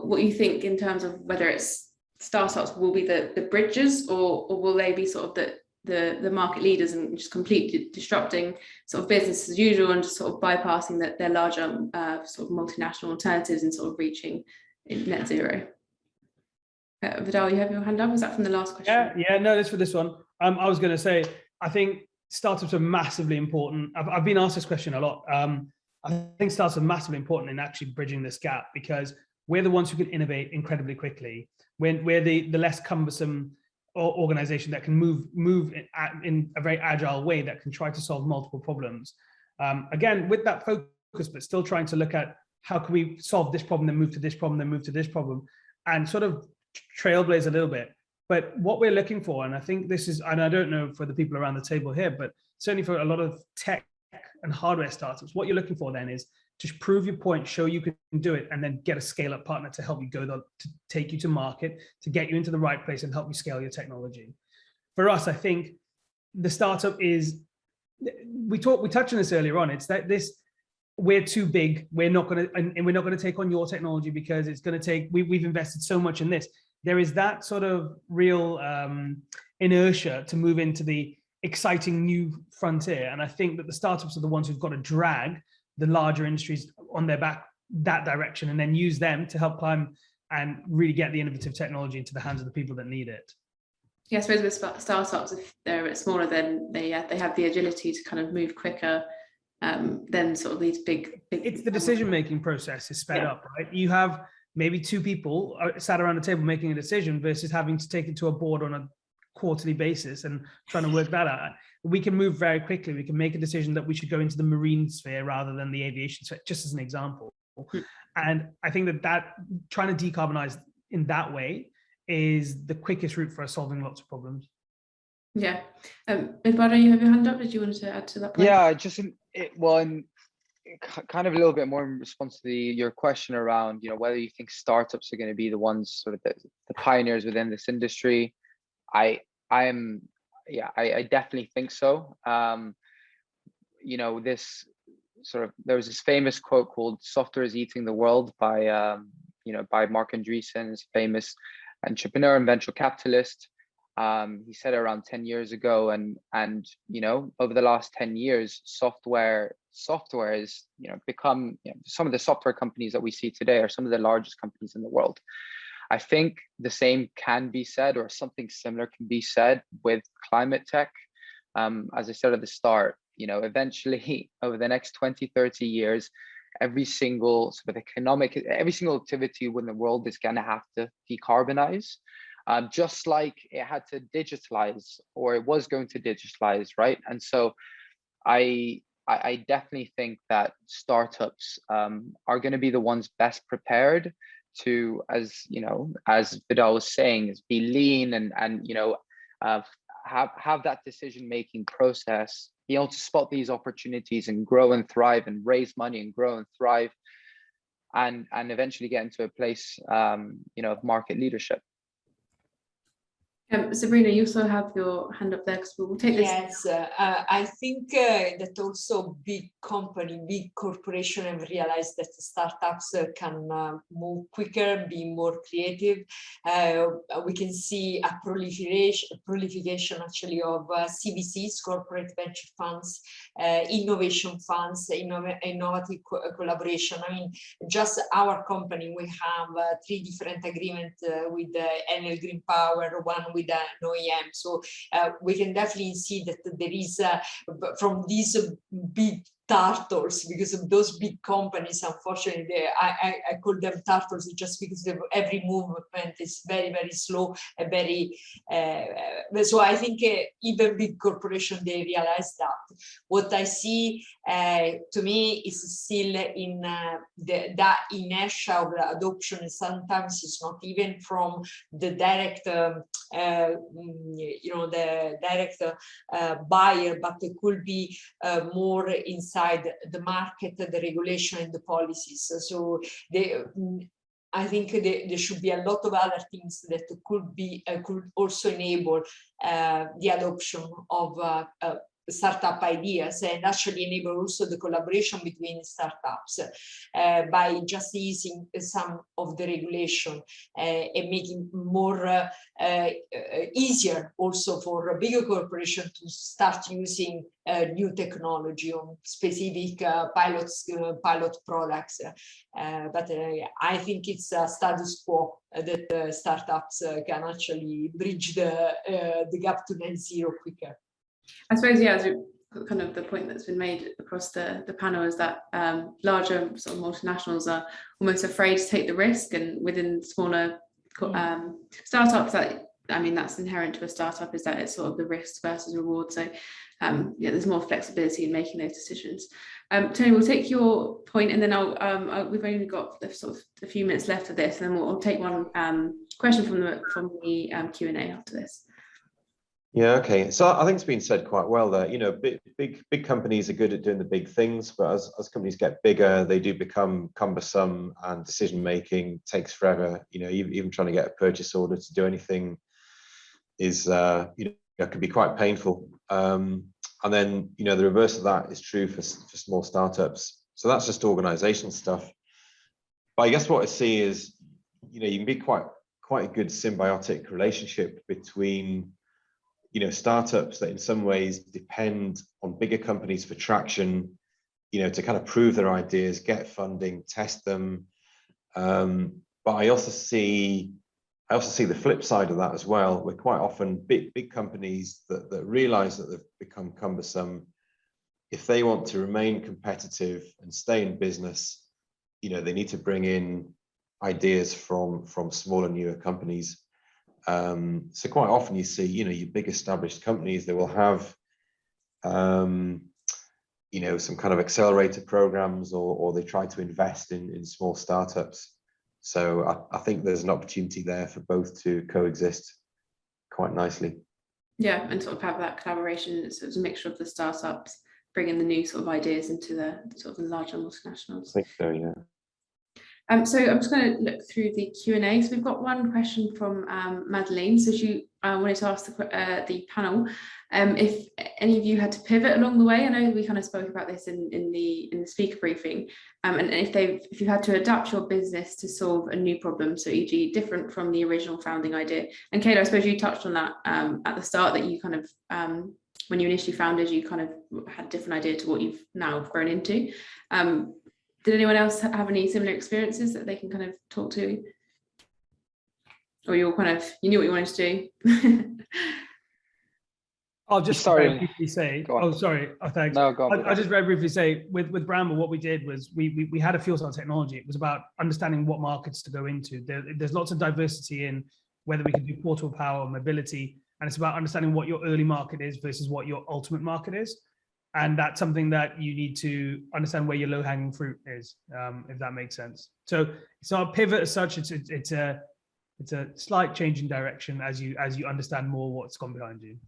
what you think in terms of whether it's startups will be the bridges, or will they be sort of the market leaders and just completely disrupting sort of business as usual and just sort of bypassing their larger sort of multinational alternatives and sort of reaching net zero? Vidal, you have your hand up. Was that from the last question? Yeah, no, that's for this one. I was going to say, I think startups are massively important. I've been asked this question a lot. I think startups are massively important in actually bridging this gap, because we're the ones who can innovate incredibly quickly. We're the less cumbersome organization that can move in a very agile way that can try to solve multiple problems. Again, with that focus, but still trying to look at how can we solve this problem, then move to this problem, then move to this problem, and sort of trailblaze a little bit. But what we're looking for, and I think this is, and I don't know for the people around the table here, but certainly for a lot of tech and hardware startups, what you're looking for then is to prove your point, show you can do it, and then get a scale-up partner to help you to take you to market, to get you into the right place and help you scale your technology. For us, I think the startup is, we touched on this earlier on. It's that we're too big. We're not going to, and we're not going to take on your technology because it's going to take. We've invested so much in this. There is that sort of real inertia to move into the exciting new frontier, and I think that the startups are the ones who've got to drag the larger industries on their back that direction, and then use them to help climb and really get the innovative technology into the hands of the people that need it. Yeah, I suppose with startups, if they're a bit smaller, then they have the agility to kind of move quicker than sort of these big. It's the decision-making process is sped up, right? You have maybe two people sat around a table making a decision versus having to take it to a board on a quarterly basis and trying to work that out. We can move very quickly. We can make a decision that we should go into the marine sphere rather than the aviation sphere, just as an example. And I think that trying to decarbonize in that way is the quickest route for us solving lots of problems. Yeah. Eduardo, you have your hand up. Did you want to add to that point? Yeah, kind of a little bit more in response to your question around, whether you think startups are going to be the ones sort of the pioneers within this industry. I definitely think so. This sort of, there was this famous quote called "Software is eating the world" by Mark Andreessen, famous entrepreneur and venture capitalist. He said it around 10 years ago, and over the last 10 years, software is become some of the software companies that we see today are some of the largest companies in the world. I think the same can be said, or something similar can be said with climate tech. As I said at the start, eventually over the next 20, 30 years, every single activity within the world is going to have to decarbonize, just like it had to digitalize, or it was going to digitalize, right? And so I definitely think that startups are going to be the ones best prepared to, as Vidal was saying, is be lean and have that decision-making process, be able to spot these opportunities and grow and thrive and raise money and grow and thrive, and eventually get into a place of market leadership. Sabrina, you also have your hand up there because we'll take this. Yes, I think that also big corporation have realized that startups can move quicker, be more creative. We can see a proliferation actually of CVCs, corporate venture funds, innovation funds, innovative collaboration. I mean, just our company, we have 3 different agreements with Enel Green Power, one with an OEM. So we can definitely see that there is from these big turtles, because of those big companies, unfortunately, I call them turtles just because every movement is very, very slow and very, so I think even big corporations, they realize that. What I see to me is still in that inertia of adoption, and sometimes it's not even from the direct, the direct buyer, but it could be more inside the market, the regulation, and the policies. So I think there should be a lot of other things that could also enable the adoption of startup ideas, and actually enable also the collaboration between startups by just easing some of the regulation and making more easier also for a bigger corporation to start using new technology on specific pilot products. But I think it's a status quo that startups can actually bridge the gap to net zero quicker. I suppose, yeah, kind of the point that's been made across the panel is that larger sort of multinationals are almost afraid to take the risk, and within smaller startups, that's inherent to a startup, is that it's sort of the risk versus reward. So there's more flexibility in making those decisions. Tony, we'll take your point, and then we've only got sort of a few minutes left of this, and then we'll take one question from the Q&A after this. Yeah, okay. So I think it's been said quite well there. Big companies are good at doing the big things, but as companies get bigger, they do become cumbersome, and decision making takes forever. Even trying to get a purchase order to do anything is can be quite painful. And then, the reverse of that is true for small startups. So that's just organizational stuff. But I guess what I see is, you can be quite a good symbiotic relationship between, startups that in some ways depend on bigger companies for traction, to kind of prove their ideas, get funding, test them. But I also see the flip side of that as well. We're quite often big companies that realize that they've become cumbersome. If they want to remain competitive and stay in business, they need to bring in ideas from smaller, newer companies. So quite often you see, your big established companies, they will have, some kind of accelerator programs, or they try to invest in small startups. So I think there's an opportunity there for both to coexist quite nicely. Yeah, and sort of have that collaboration. So it's a mixture of the startups bringing the new sort of ideas into the sort of the larger multinationals. I think so, yeah. So I'm just going to look through the Q&A. So we've got one question from Madeleine. So she wanted to ask the panel if any of you had to pivot along the way. I know we kind of spoke about this in the speaker briefing, and if you had to adapt your business to solve a new problem, so e.g. different from the original founding idea. And Kayla, I suppose you touched on that at the start, that you kind of when you initially founded, you kind of had a different idea to what you've now grown into. Did anyone else have any similar experiences that they can kind of talk to? Or you knew what you wanted to do? I'll just very briefly say, thanks. No, go on. I'll just very briefly say, with Bramble, what we did was we had a fuel cell technology. It was about understanding what markets to go into. There's lots of diversity in whether we can do portable power or mobility, and it's about understanding what your early market is versus what your ultimate market is. And that's something that you need to understand where your low-hanging fruit is, if that makes sense. So it's not a pivot as such. It's a slight change in direction as you understand more what's gone behind you.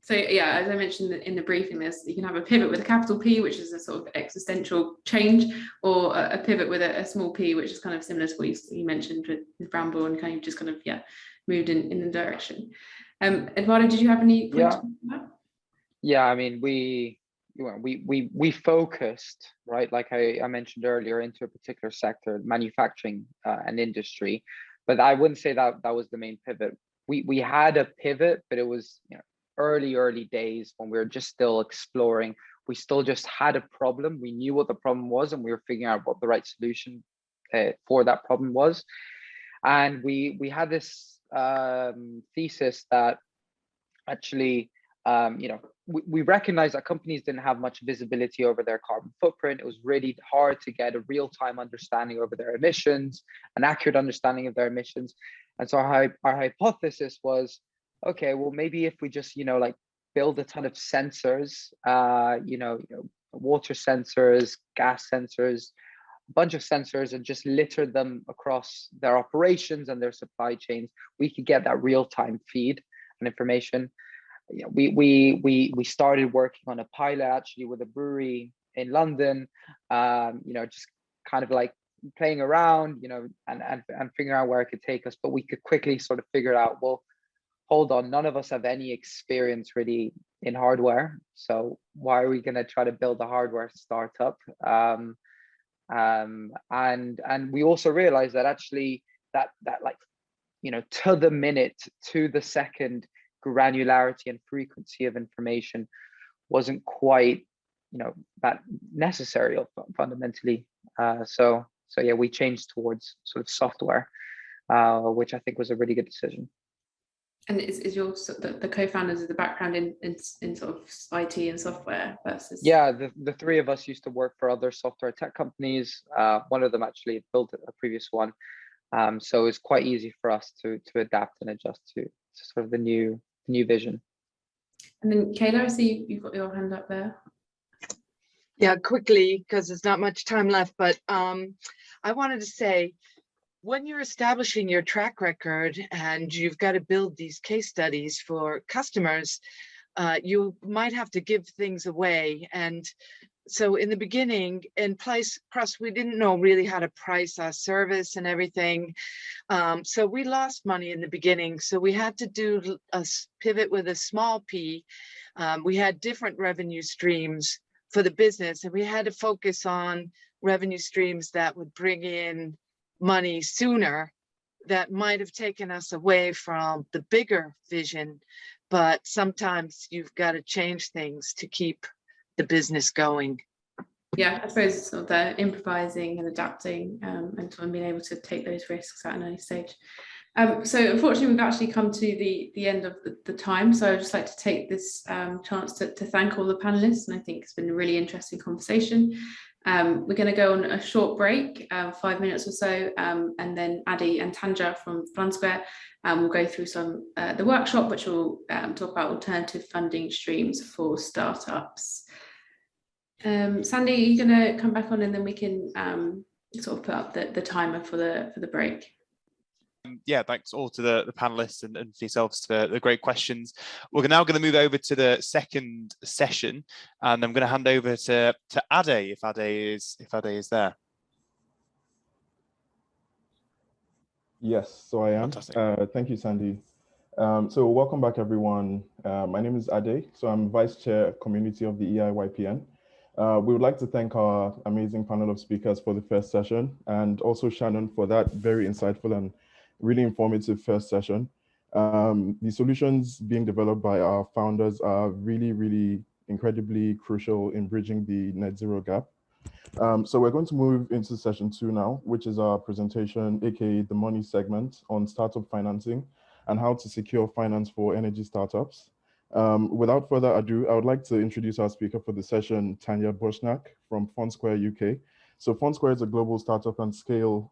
So yeah, as I mentioned in the briefing, you can have a pivot with a capital P, which is a sort of existential change, or a pivot with a small p, which is kind of similar to what you mentioned with Bramble, and kind of just moved in the direction. Eduardo, did you have any points on that? Yeah, I mean, we focused, right, like I mentioned earlier, into a particular sector, manufacturing and industry, but I wouldn't say that was the main pivot. We had a pivot, but it was early days when we were just still exploring. We still just had a problem. We knew what the problem was, and we were figuring out what the right solution for that problem was. And we had this thesis that actually, we recognized that companies didn't have much visibility over their carbon footprint. It was really hard to get a real-time understanding over their emissions, an accurate understanding of their emissions. And so our hypothesis was, okay, well, maybe if we just, build a ton of sensors, water sensors, gas sensors, a bunch of sensors, and just litter them across their operations and their supply chains, we could get that real-time feed and information. We started working on a pilot actually with a brewery in London, just kind of like playing around, and figuring out where it could take us. But we could quickly sort of figure out, well, hold on, none of us have any experience really in hardware. So why are we going to try to build a hardware startup? And we also realized that actually that to the minute, to the second, granularity and frequency of information wasn't quite that necessary fundamentally. So yeah, we changed towards sort of software, which I think was a really good decision. And is your the co-founders of the background in sort of IT and software versus? Yeah, the three of us used to work for other software tech companies. One of them actually built a previous one, so it's quite easy for us to adapt and adjust to sort of the new vision. And then Kayla, I see you've got your hand up there. Yeah, quickly, because there's not much time left, but I wanted to say, when you're establishing your track record and you've got to build these case studies for customers, you might have to give things away. And so in the beginning, plus we didn't know really how to price our service and everything. So we lost money in the beginning. So we had to do a pivot with a small p. We had different revenue streams for the business, and we had to focus on revenue streams that would bring in money sooner, that might have taken us away from the bigger vision. But sometimes you've got to change things to keep the business going. Yeah, I suppose sort of the improvising and adapting and sort of being able to take those risks at an early stage. So unfortunately, we've actually come to the end of the time. So I'd just like to take this chance to thank all the panelists, and I think it's been a really interesting conversation. We're going to go on a short break, 5 minutes or so, and then Adi and Tanja from FundSquare will go through the workshop, which will talk about alternative funding streams for startups. Sandy, are you going to come back on, and then we can sort of put up the timer for the break? Yeah, thanks all to the panelists and for yourselves for the great questions. We're now going to move over to the second session, and I'm going to hand over to Ade if Ade is there. Yes, so I am. Thank you, Sandy. So welcome back, everyone. My name is Ade. So I'm Vice Chair of Community of the EIYPN. We would like to thank our amazing panel of speakers for the first session, and also Shannon for that very insightful and really informative first session. The solutions being developed by our founders are really incredibly crucial in bridging the net zero gap. So we're going to move into session 2 now, which is our presentation, aka the money segment, on startup financing and how to secure finance for energy startups. Without further ado, I would like to introduce our speaker for the session, Tanja Boschnak from FundSquare UK. So FundSquare is a global startup and scale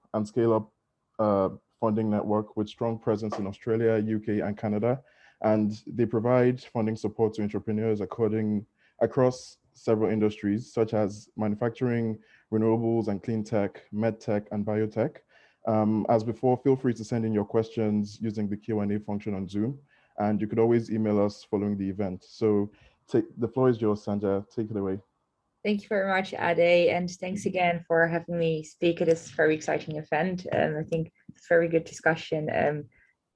up funding network with strong presence in Australia, UK, and Canada. And they provide funding support to entrepreneurs across several industries, such as manufacturing, renewables and clean tech, med tech, and biotech. As before, feel free to send in your questions using the Q&A function on Zoom. And you could always email us following the event. So the floor is yours, Sanja. Take it away. Thank you very much, Ade, and thanks again for having me speak at this very exciting event. I think it's a very good discussion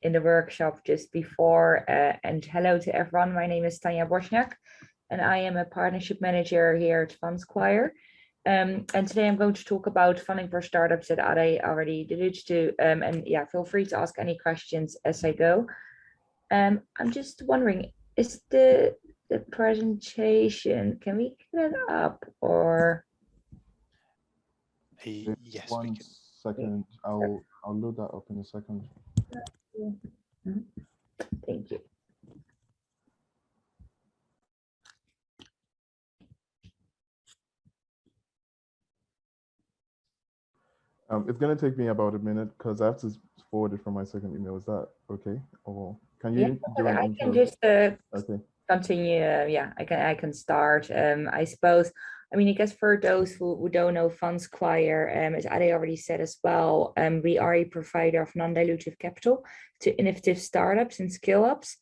in the workshop just before. And hello to everyone. My name is Tanja Boschnak, and I am a partnership manager here at FundSquare. And today I'm going to talk about funding for startups that Ade already alluded to. And yeah, feel free to ask any questions as I go. I'm just wondering, is the presentation, can we get it up or? Yes, one second. I'll load that up in a second. Thank you. It's going to take me about a minute because I have to forward it from my second email. Is that okay? Or can you do an intro? I can just okay. Continue. Yeah, I can start. I suppose. I mean, I guess for those who don't know FundSquare, as Ade already said as well, we are a provider of non-dilutive capital to innovative startups and scale-ups.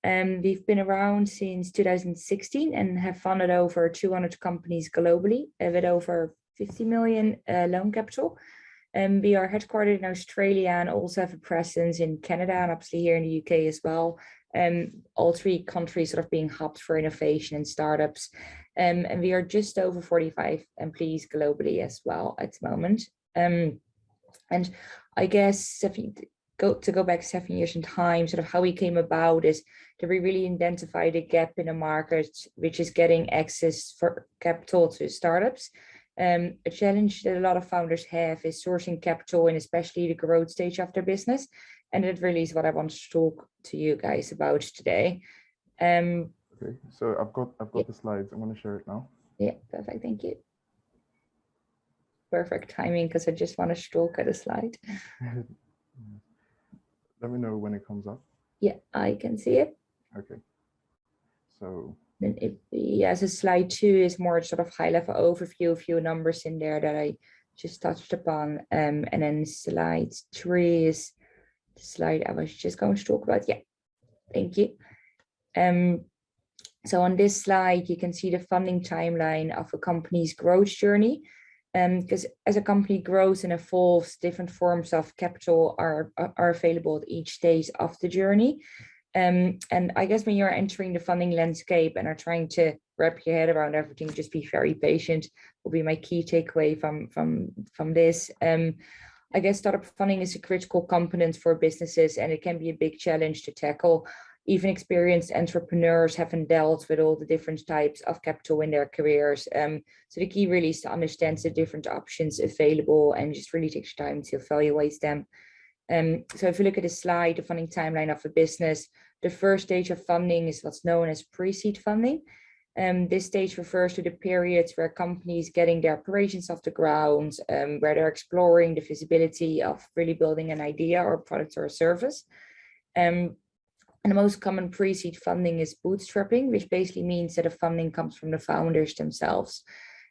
We've been around since 2016 and have funded over 200 companies globally with over 50 million loan capital. We are headquartered in Australia and also have a presence in Canada and obviously here in the UK as well. All 3 countries sort of being hubs for innovation and startups. And we are just over 45 employees globally as well at the moment. And I guess to go back 7 years in time, sort of how we came about is that we really identified a gap in the market, which is getting access for capital to startups. A challenge that a lot of founders have is sourcing capital and especially the growth stage of their business. And that really is what I want to talk to you guys about today. Okay, so I've got the slides. I'm going to share it now. Yeah, perfect. Thank you. Perfect timing because I just want to talk at a slide. Let me know when it comes up. Yeah, I can see it. Okay. So then so slide 2 is more sort of high level overview, a few numbers in there that I just touched upon. And then slide 3 is the slide I was just going to talk about. Yeah, thank you. So on this slide, you can see the funding timeline of a company's growth journey. Because as a company grows and evolves, different forms of capital are available at each stage of the journey. And I guess when you're entering the funding landscape and are trying to wrap your head around everything, just be very patient will be my key takeaway from this. I guess startup funding is a critical component for businesses, and it can be a big challenge to tackle. Even experienced entrepreneurs haven't dealt with all the different types of capital in their careers. So the key really is to understand the different options available and just really take time to evaluate them. So if you look at the slide, the funding timeline of a business, the first stage of funding is what's known as pre-seed funding. This stage refers to the periods where companies getting their operations off the ground, where they're exploring the feasibility of really building an idea or product or a service. And the most common pre-seed funding is bootstrapping, which basically means that the funding comes from the founders themselves.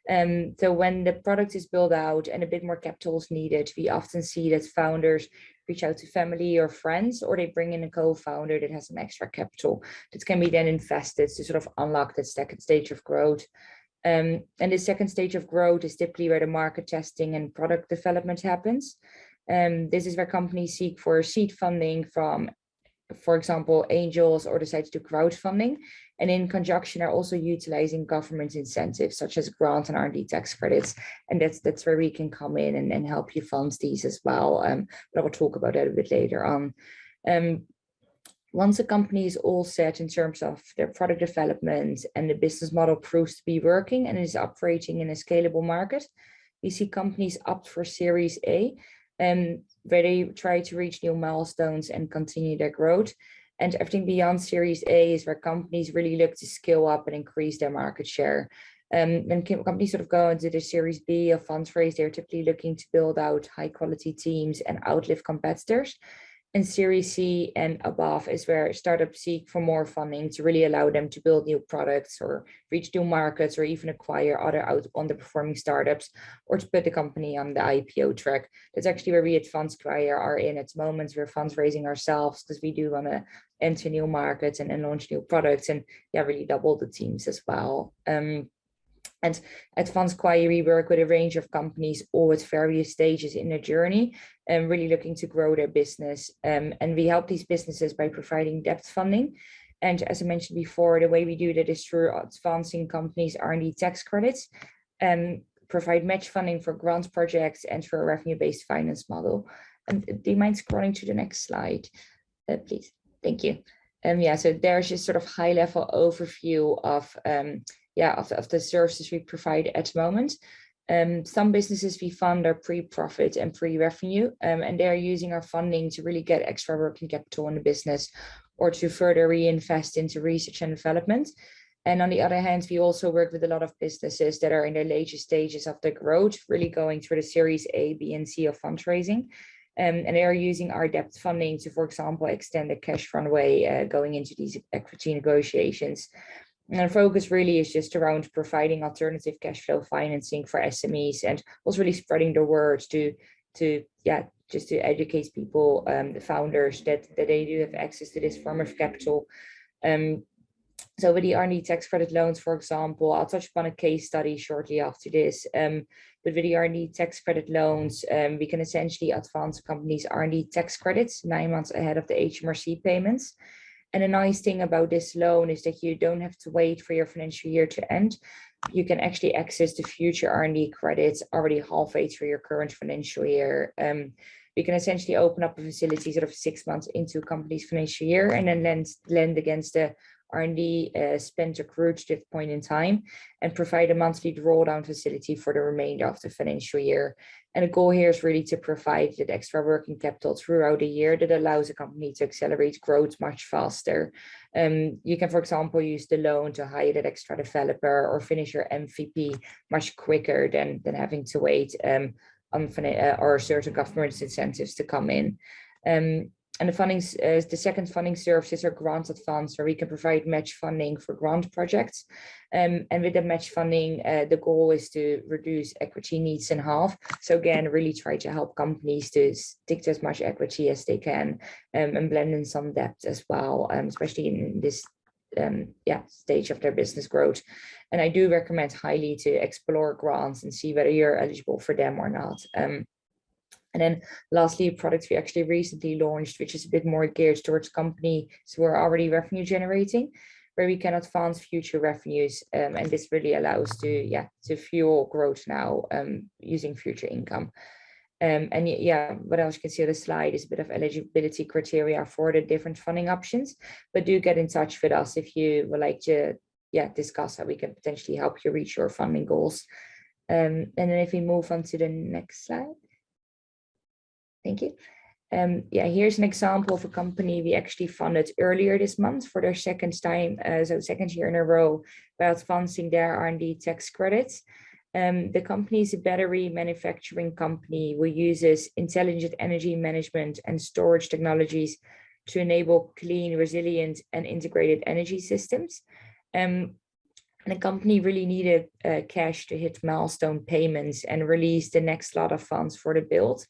So when the product is built out and a bit more capital is needed, we often see that founders reach out to family or friends, or they bring in a co-founder that has some extra capital that can be then invested to sort of unlock that second stage of growth. And the second stage of growth is typically where the market testing and product development happens. This is where companies seek for seed funding from, for example, angels, or decide to do crowdfunding, and in conjunction are also utilizing government incentives such as grant and R&D tax credits, and that's where we can come in and help you fund these as well. But I will talk about that a bit later on. Once a company is all set in terms of their product development and the business model proves to be working and is operating in a scalable market, we see companies opt for Series A, where they try to reach new milestones and continue their growth. And everything beyond Series A is where companies really look to scale up and increase their market share. When companies sort of go into the Series B of funds raise, they're typically looking to build out high quality teams and outlive competitors. And Series C and above is where startups seek for more funding to really allow them to build new products or reach new markets, or even acquire other underperforming startups, or to put the company on the IPO track. That's actually where we at FundsQuire are in at the moment. We're fundraising ourselves because we do want to enter new markets and launch new products, and really double the teams as well. And at FundsQuire, we work with a range of companies, all at various stages in their journey, and really looking to grow their business. And we help these businesses by providing debt funding. And as I mentioned before, the way we do that is through advancing companies' R&D tax credits, provide match funding for grant projects, and for a revenue-based finance model. And do you mind scrolling to the next slide, please? Thank you. So there's just sort of high-level overview of the services we provide at the moment. Some businesses we fund are pre-profit and pre-revenue, and they're using our funding to really get extra working capital in the business, or to further reinvest into research and development. And on the other hand, we also work with a lot of businesses that are in the later stages of their growth, really going through the Series A, B, and C of fundraising. And they are using our debt funding to, for example, extend the cash runway going into these equity negotiations. And our focus really is just around providing alternative cash flow financing for SMEs, and also really spreading the word to educate people, the founders, that they do have access to this form of capital. So with the R&D tax credit loans, for example, I'll touch upon a case study shortly after this. But with the R&D tax credit loans, we can essentially advance a company's R&D tax credits 9 months ahead of the HMRC payments. And the nice thing about this loan is that you don't have to wait for your financial year to end. You can actually access the future R&D credits already halfway through your current financial year. We can essentially open up a facility sort of 6 months into a company's financial year, and then lend against the R&D spent accrued to that point in time, and provide a monthly drawdown facility for the remainder of the financial year. And the goal here is really to provide that extra working capital throughout the year that allows a company to accelerate growth much faster. You can, for example, use the loan to hire that extra developer or finish your MVP much quicker than having to wait on or certain government incentives to come in. And the second funding services are grant advance, where we can provide match funding for grant projects. And with the match funding, the goal is to reduce equity needs in half. So again, really try to help companies to stick to as much equity as they can, and blend in some debt as well, especially in this stage of their business growth. And I do recommend highly to explore grants and see whether you're eligible for them or not. And then lastly, products we actually recently launched, which is a bit more geared towards companies who are already revenue generating, where we can advance future revenues. And this really allows to fuel growth now using future income. And what else you can see on the slide is a bit of eligibility criteria for the different funding options, but do get in touch with us if you would like to discuss how we can potentially help you reach your funding goals. And then if we move on to the next slide. Thank you. Here's an example of a company we actually funded earlier this month for their second year in a row by advancing their R&D tax credits. The company is a battery manufacturing company who uses intelligent energy management and storage technologies to enable clean, resilient, and integrated energy systems. And the company really needed cash to hit milestone payments and release the next lot of funds for the build.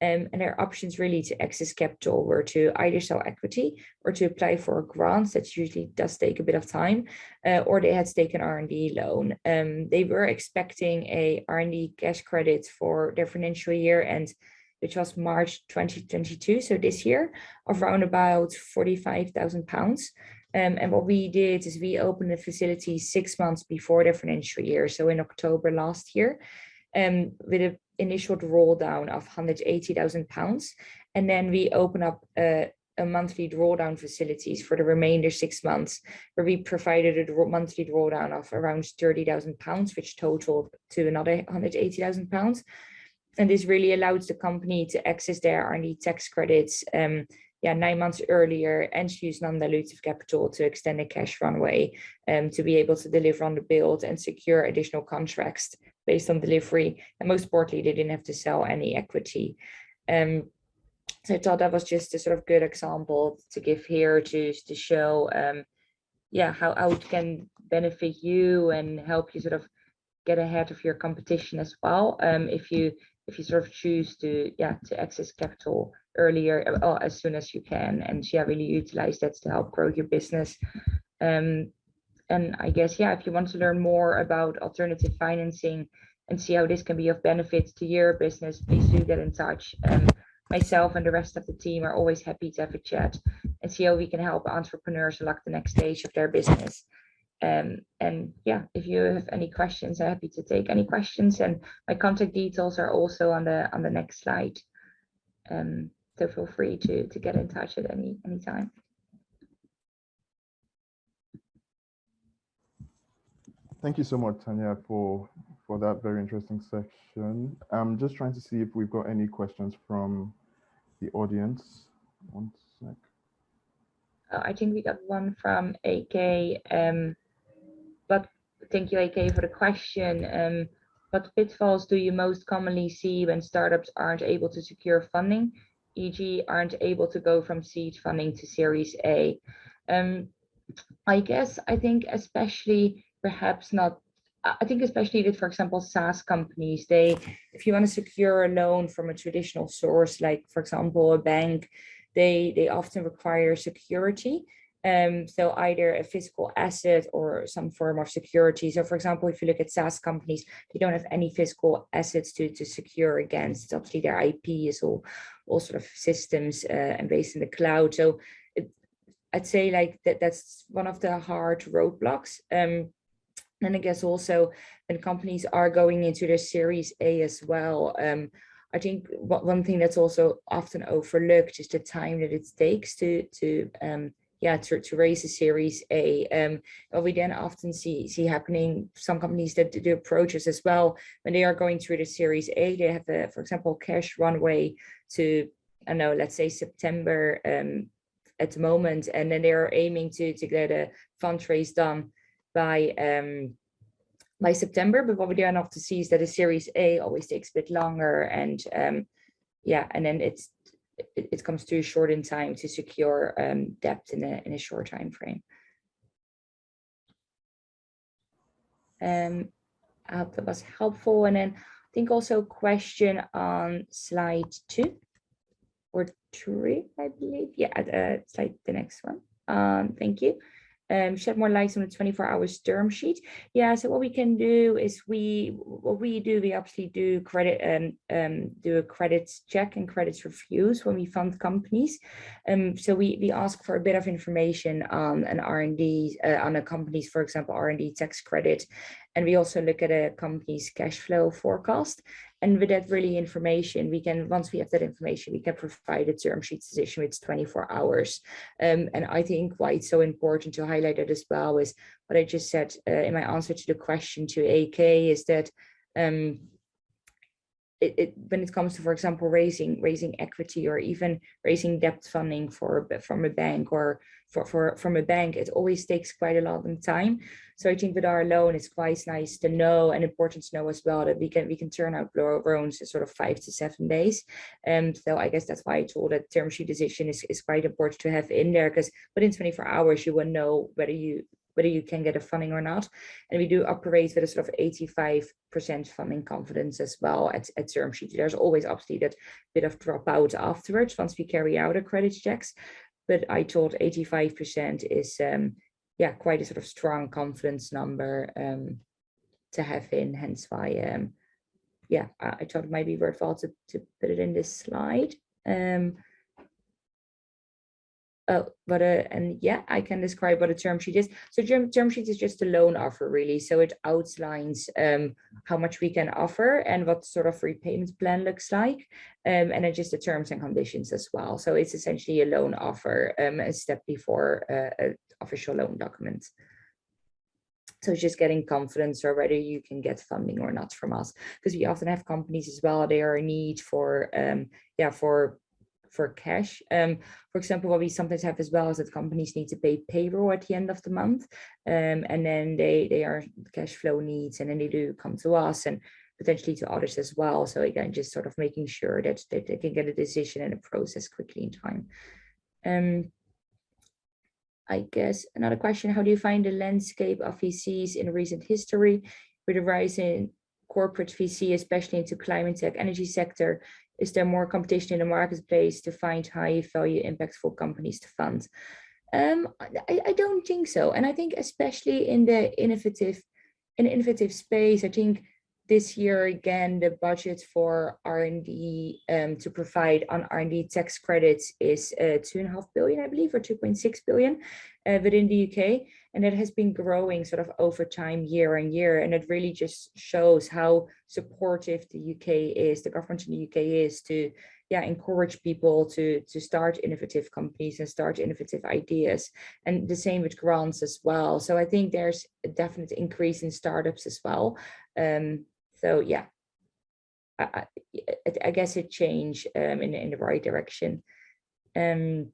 And their options really to access capital were to either sell equity or to apply for a grant. That usually does take a bit of time, or they had to take an R&D loan. They were expecting a R&D cash credit for their financial year end, which was March 2022, so this year, of around about £45,000. And what we did is we opened the facility 6 months before their financial year, so in October last year, with an initial drawdown of £180,000. And then we open up a monthly drawdown facilities for the remainder 6 months, where we provided a monthly drawdown of around £30,000, which totaled to another £180,000. And this really allows the company to access their R&D tax credits 9 months earlier and to use non-dilutive capital to extend the cash runway to be able to deliver on the build and secure additional contracts based on delivery. And most importantly, they didn't have to sell any equity. So I thought that was just a sort of good example to give here to show how it can benefit you and help you sort of get ahead of your competition as well. If you sort of choose to access capital earlier or as soon as you can, and really utilize that to help grow your business. And I guess, if you want to learn more about alternative financing and see how this can be of benefit to your business, please do get in touch. Myself and the rest of the team are always happy to have a chat and see how we can help entrepreneurs unlock the next stage of their business. And if you have any questions, I'm happy to take any questions, and my contact details are also on the next slide. So feel free to get in touch at any time. Thank you so much, Tanya, for that very interesting section. I'm just trying to see if we've got any questions from the audience. One sec. I think we got one from AK. But thank you, AK, for the question. What pitfalls do you most commonly see when startups aren't able to secure funding, e.g. aren't able to go from seed funding to Series A? I think especially that, for example, SaaS companies, if you want to secure a loan from a traditional source, like, for example, a bank, they often require security. So either a physical asset or some form of security. So for example, if you look at SaaS companies, they don't have any physical assets to secure against. Obviously their IP is all sort of systems and based in the cloud. So I'd say like that's one of the hard roadblocks. And I guess also when companies are going into their Series A as well, I think one thing that's also often overlooked is the time that it takes to raise a Series A. What we then often see happening, some companies that do approaches as well, when they are going through the Series A, they have for example, cash runway to, let's say September at the moment, and then they are aiming to get a fundraise done by September. But what we then often see is that a Series A always takes a bit longer, and and then it comes to a short in time to secure debt in a short time frame. I hope that was helpful. And then I think also a question on slide 2 or 3, I believe. Slide the next one. Thank you. Shed more light on the 24 hours term sheet. Yeah, so what we can do is we obviously do credit do a credits check and credits reviews when we fund companies. So we ask for a bit of information on an R&D on a company's, for example, R&D tax credit, and we also look at a company's cash flow forecast. And with that really information, we can, once we have that information, we can provide a term sheet decision with 24 hours. And I think why it's so important to highlight it as well is what I just said in my answer to the question to AK is that when it comes to, for example, raising equity or even raising debt funding from a bank or from a bank, it always takes quite a lot of time. So I think with our loan, it's quite nice to know and important to know as well that we can turn out loans in sort of 5 to 7 days. So I guess that's why I told that term sheet decision is quite important to have in there, because within 24 hours you will know whether you can get a funding or not. And we do operate with a sort of 85% funding confidence as well at term sheet. There's always obviously that bit of dropout afterwards once we carry out our credit checks. But I thought 85% is quite a sort of strong confidence number to have in, hence why I thought it might be worthwhile to put it in this slide. I can describe what a term sheet is. So term sheet is just a loan offer, really. So it outlines how much we can offer and what sort of repayment plan looks like, and then just the terms and conditions as well. So it's essentially a loan offer, a step before an official loan document. So it's just getting confidence or whether you can get funding or not from us, because we often have companies as well. They are in need for cash. For example, what we sometimes have as well is that companies need to pay payroll at the end of the month, and then they are cash flow needs, and then they do come to us and potentially to others as well. So again, just sort of making sure that they can get a decision and a process quickly in time. I guess another question: how do you find the landscape of VCs in recent history with the rise in corporate VC, especially into climate tech, energy sector? Is there more competition in the marketplace to find high value, impactful companies to fund? I don't think so. And I think especially in the innovative space, I think this year, again, the budget for R&D to provide on R&D tax credits is 2.5 billion, I believe, or 2.6 billion within the UK. And that has been growing sort of over time, year on year. And it really just shows how supportive the UK is, the government in the UK is to encourage people to start innovative companies and start innovative ideas. And the same with grants as well. So I think there's a definite increase in startups as well. So yeah, I guess it changed in the right direction. And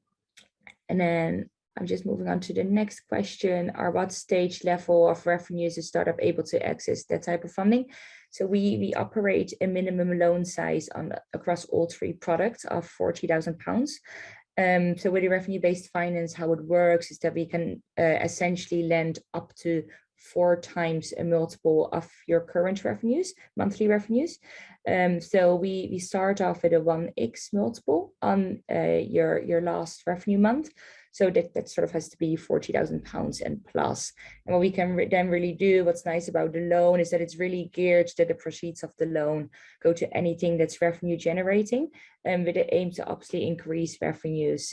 then I'm just moving on to the next question. What stage level of revenue is a startup able to access that type of funding? So we operate a minimum loan size across all 3 products of £40,000. So with the revenue-based finance, how it works is that we can essentially lend up to 4 times a multiple of your current revenues, monthly revenues. So we start off with a 1x multiple on your last revenue month. So that sort of has to be £40,000 and plus. And what we can then really do, what's nice about the loan is that it's really geared that the proceeds of the loan go to anything that's revenue generating, with the aim to obviously increase revenues.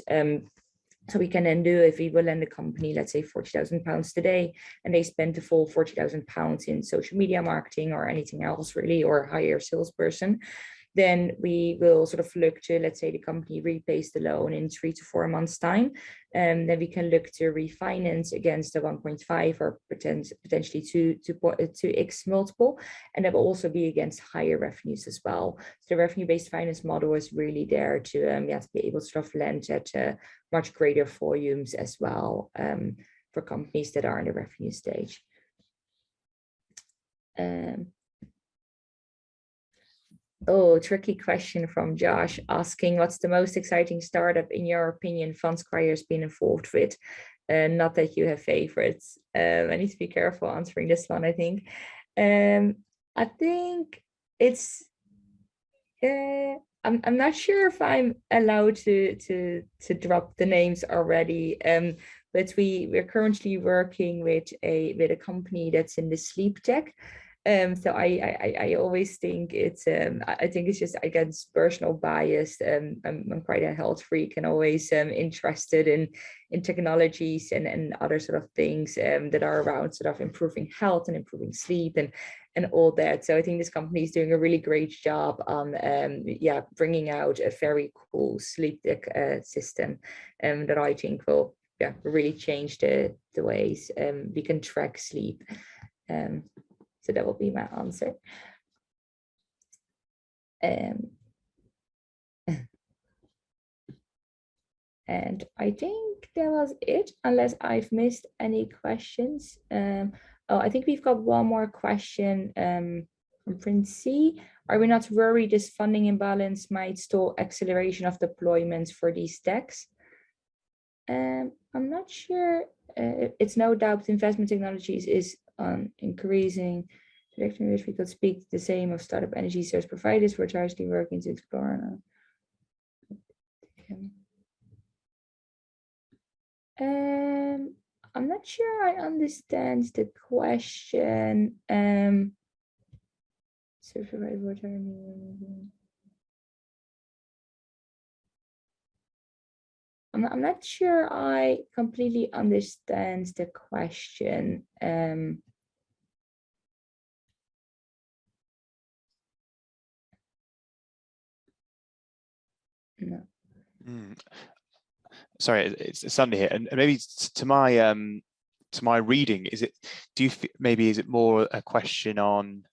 So we can then do, if we will lend a company, let's say £40,000 today, and they spend the full £40,000 in social media marketing or anything else really, or hire a salesperson, then we will sort of look to, let's say the company repays the loan in 3 to 4 months time. Then we can look to refinance against the 1.5 or potentially 2x multiple. And that will also be against higher revenues as well. So the revenue-based finance model is really there to be able to sort of lend at much greater volumes as well for companies that are in the revenue stage. Tricky question from Josh asking, what's the most exciting startup in your opinion Fundsquire has been involved with? Not that you have favorites. I need to be careful answering this one, I think. I think it's, I'm not sure if I'm allowed to drop the names already, but but we're currently working with a company that's in the sleep tech. So I always think it's I think it's just against personal bias. I'm quite a health freak and always interested in technologies and other sort of things that are around sort of improving health and improving sleep and all that. So I think this company is doing a really great job on bringing out a very cool sleep tech system that I think will really change the ways we can track sleep. So that will be my answer. And I think that was it, unless I've missed any questions. Oh, I think we've got one more question from Precede. Are we not worried this funding imbalance might stall acceleration of deployments for these techs? I'm not sure. It's no doubt investment technologies is increasing. Direction in which we could speak the same of startup energy service providers we're largely working to explore. I'm not sure I understand the question. Service provider, I'm not sure I completely understand the question. No. Sorry, it's Sandy here, and maybe to my reading, is it? Maybe is it more a question on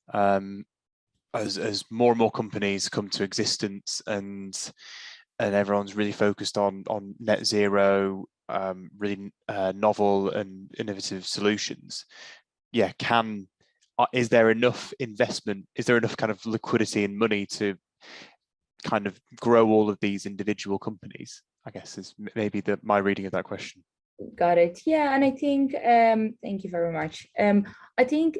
as more and more companies come to existence and everyone's really focused on net zero, really novel and innovative solutions. Yeah, is there enough investment? Is there enough kind of liquidity and money to kind of grow all of these individual companies? I guess is maybe my reading of that question. Got it. Yeah, and I think thank you very much. I think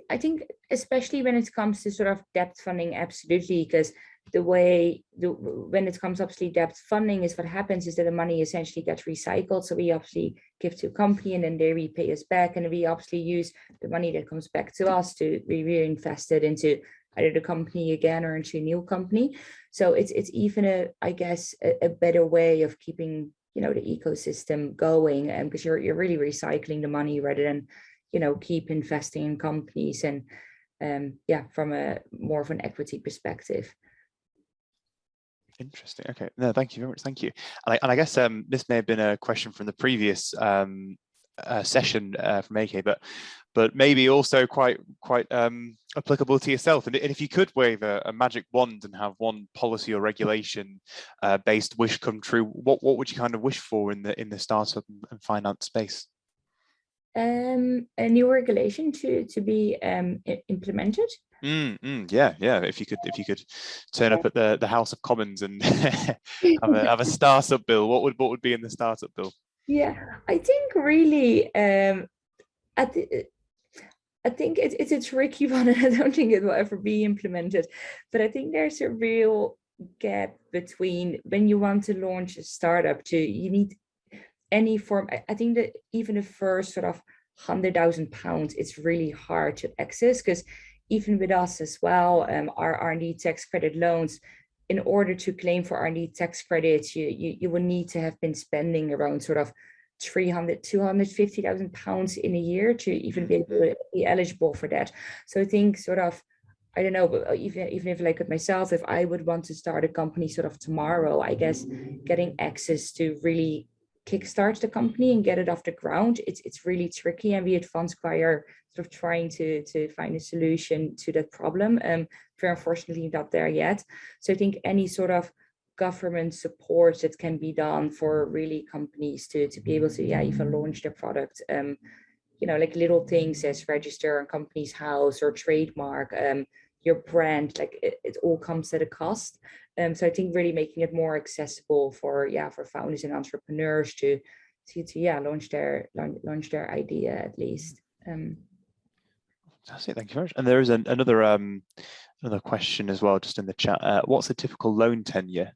especially when it comes to sort of debt funding, absolutely, because when it comes obviously debt funding is what happens is that the money essentially gets recycled. So we obviously give to a company and then they repay us back, and we obviously use the money that comes back to us to be reinvest it into either the company again or into a new company. So it's even I guess a better way of keeping the ecosystem going, because you're really recycling the money rather than keep investing in companies and from a more of an equity perspective. Interesting. Okay. No, thank you very much. Thank you. And I guess this may have been a question from the previous session from AK, but maybe also quite applicable to yourself. And if you could wave a magic wand and have one policy or regulation based wish come true, what would you kind of wish for in the startup and finance space? A new regulation to be implemented. Yeah. If you could turn up at the House of Commons and have a startup bill, what would be in the startup bill? Yeah, I think really I think it's a tricky one, and I don't think it will ever be implemented. But I think there's a real gap between when you want to launch a startup you need any form. I think that even the first sort of £100,000, it's really hard to access, because even with us as well, our R&D tax credit loans, in order to claim for R&D tax credits, you will need to have been spending around sort of £250,000 in a year to even be able to be eligible for that. So I think sort of, I don't know, but even if like with myself, if I would want to start a company sort of tomorrow, I guess getting access to really kickstart the company and get it off the ground, it's really tricky, and we at FundSquire are sort of trying to find a solution to that problem. We're unfortunately not there yet. So I think any sort of government support that can be done for really companies to be able to even launch their product, like little things as register a company's house or trademark your brand, like it all comes at a cost. So I think really making it more accessible for founders and entrepreneurs to launch their idea at least. That's it. Thank you very much. And there is another question as well, just in the chat. What's the typical loan tenure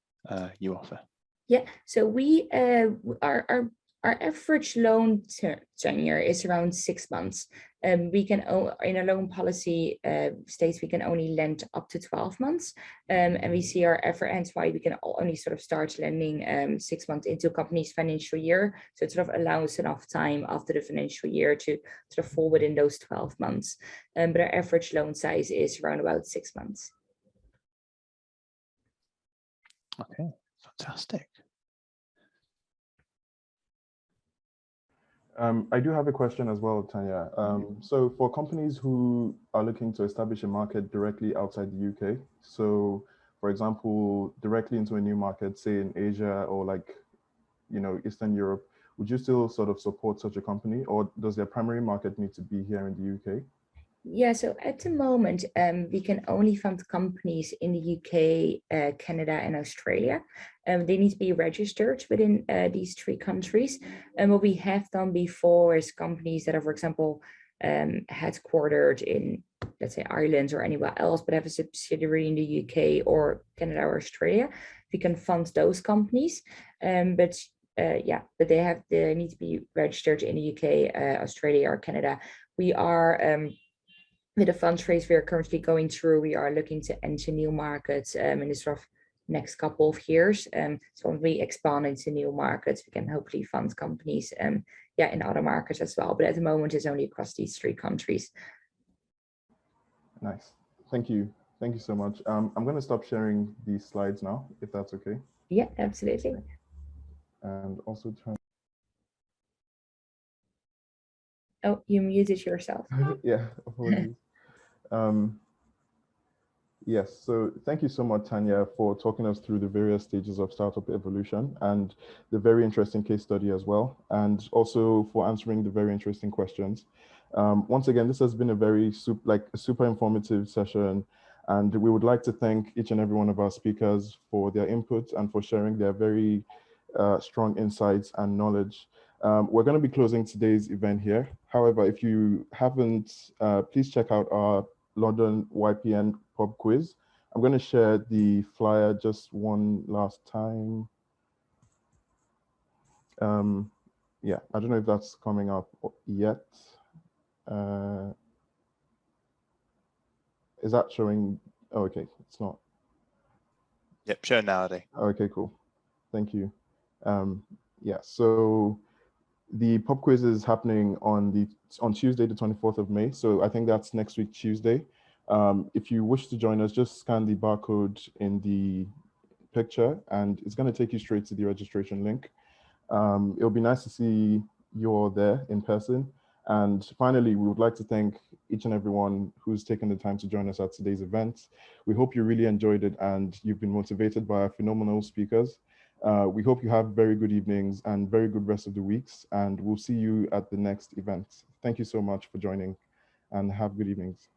you offer? Yeah, so we our Our average loan tenure is around 6 months. We can, in a loan policy states, we can only lend up to 12 months. And we see our average, hence why we can only sort of start lending 6 months into a company's financial year. So it sort of allows enough time after the financial year to sort of fall within those 12 months. But our average loan size is around about 6 months. Okay, fantastic. I do have a question as well, Tanya. So for companies who are looking to establish a market directly outside the UK, so for example, directly into a new market, say in Asia or like, you know, Eastern Europe, would you still sort of support such a company, or does their primary market need to be here in the UK? Yeah, so at the moment, we can only fund companies in the UK, Canada, and Australia. They need to be registered within these 3 countries. And what we have done before is companies that are, for example, headquartered in, let's say, Ireland or anywhere else, but have a subsidiary in the UK or Canada or Australia, we can fund those companies. But they need to be registered in the UK, Australia, or Canada. We are with the fundraise we are currently going through, we are looking to enter new markets in the sort of next couple of years. So when we expand into new markets, we can hopefully fund companies in other markets as well. But at the moment, it's only across these 3 countries. Nice. Thank you. Thank you so much. I'm going to stop sharing these slides now, if that's okay. Yeah, absolutely. And also turn. Oh, you muted yourself. Yeah, apologies. Yes, so thank you so much, Tanya, for talking us through the various stages of startup evolution and the very interesting case study as well, and also for answering the very interesting questions. Once again, this has been a very super informative session, and we would like to thank each and every one of our speakers for their input and for sharing their very strong insights and knowledge. We're going to be closing today's event here. However, if you haven't, please check out our London YPN pub quiz. I'm going to share the flyer just one last time. Yeah, I don't know if that's coming up yet. Is that showing? Oh, okay, it's not. Yep, showing now, Ade. Okay, cool. Thank you. Yeah, so the pub quiz is happening on Tuesday, the 24th of May. So I think that's next week, Tuesday. If you wish to join us, just scan the barcode in the picture and it's going to take you straight to the registration link. It'll be nice to see you all there in person. And finally, we would like to thank each and everyone who's taken the time to join us at today's event. We hope you really enjoyed it and you've been motivated by our phenomenal speakers. We hope you have very good evenings and very good rest of the weeks, and we'll see you at the next event. Thank you so much for joining and have good evenings.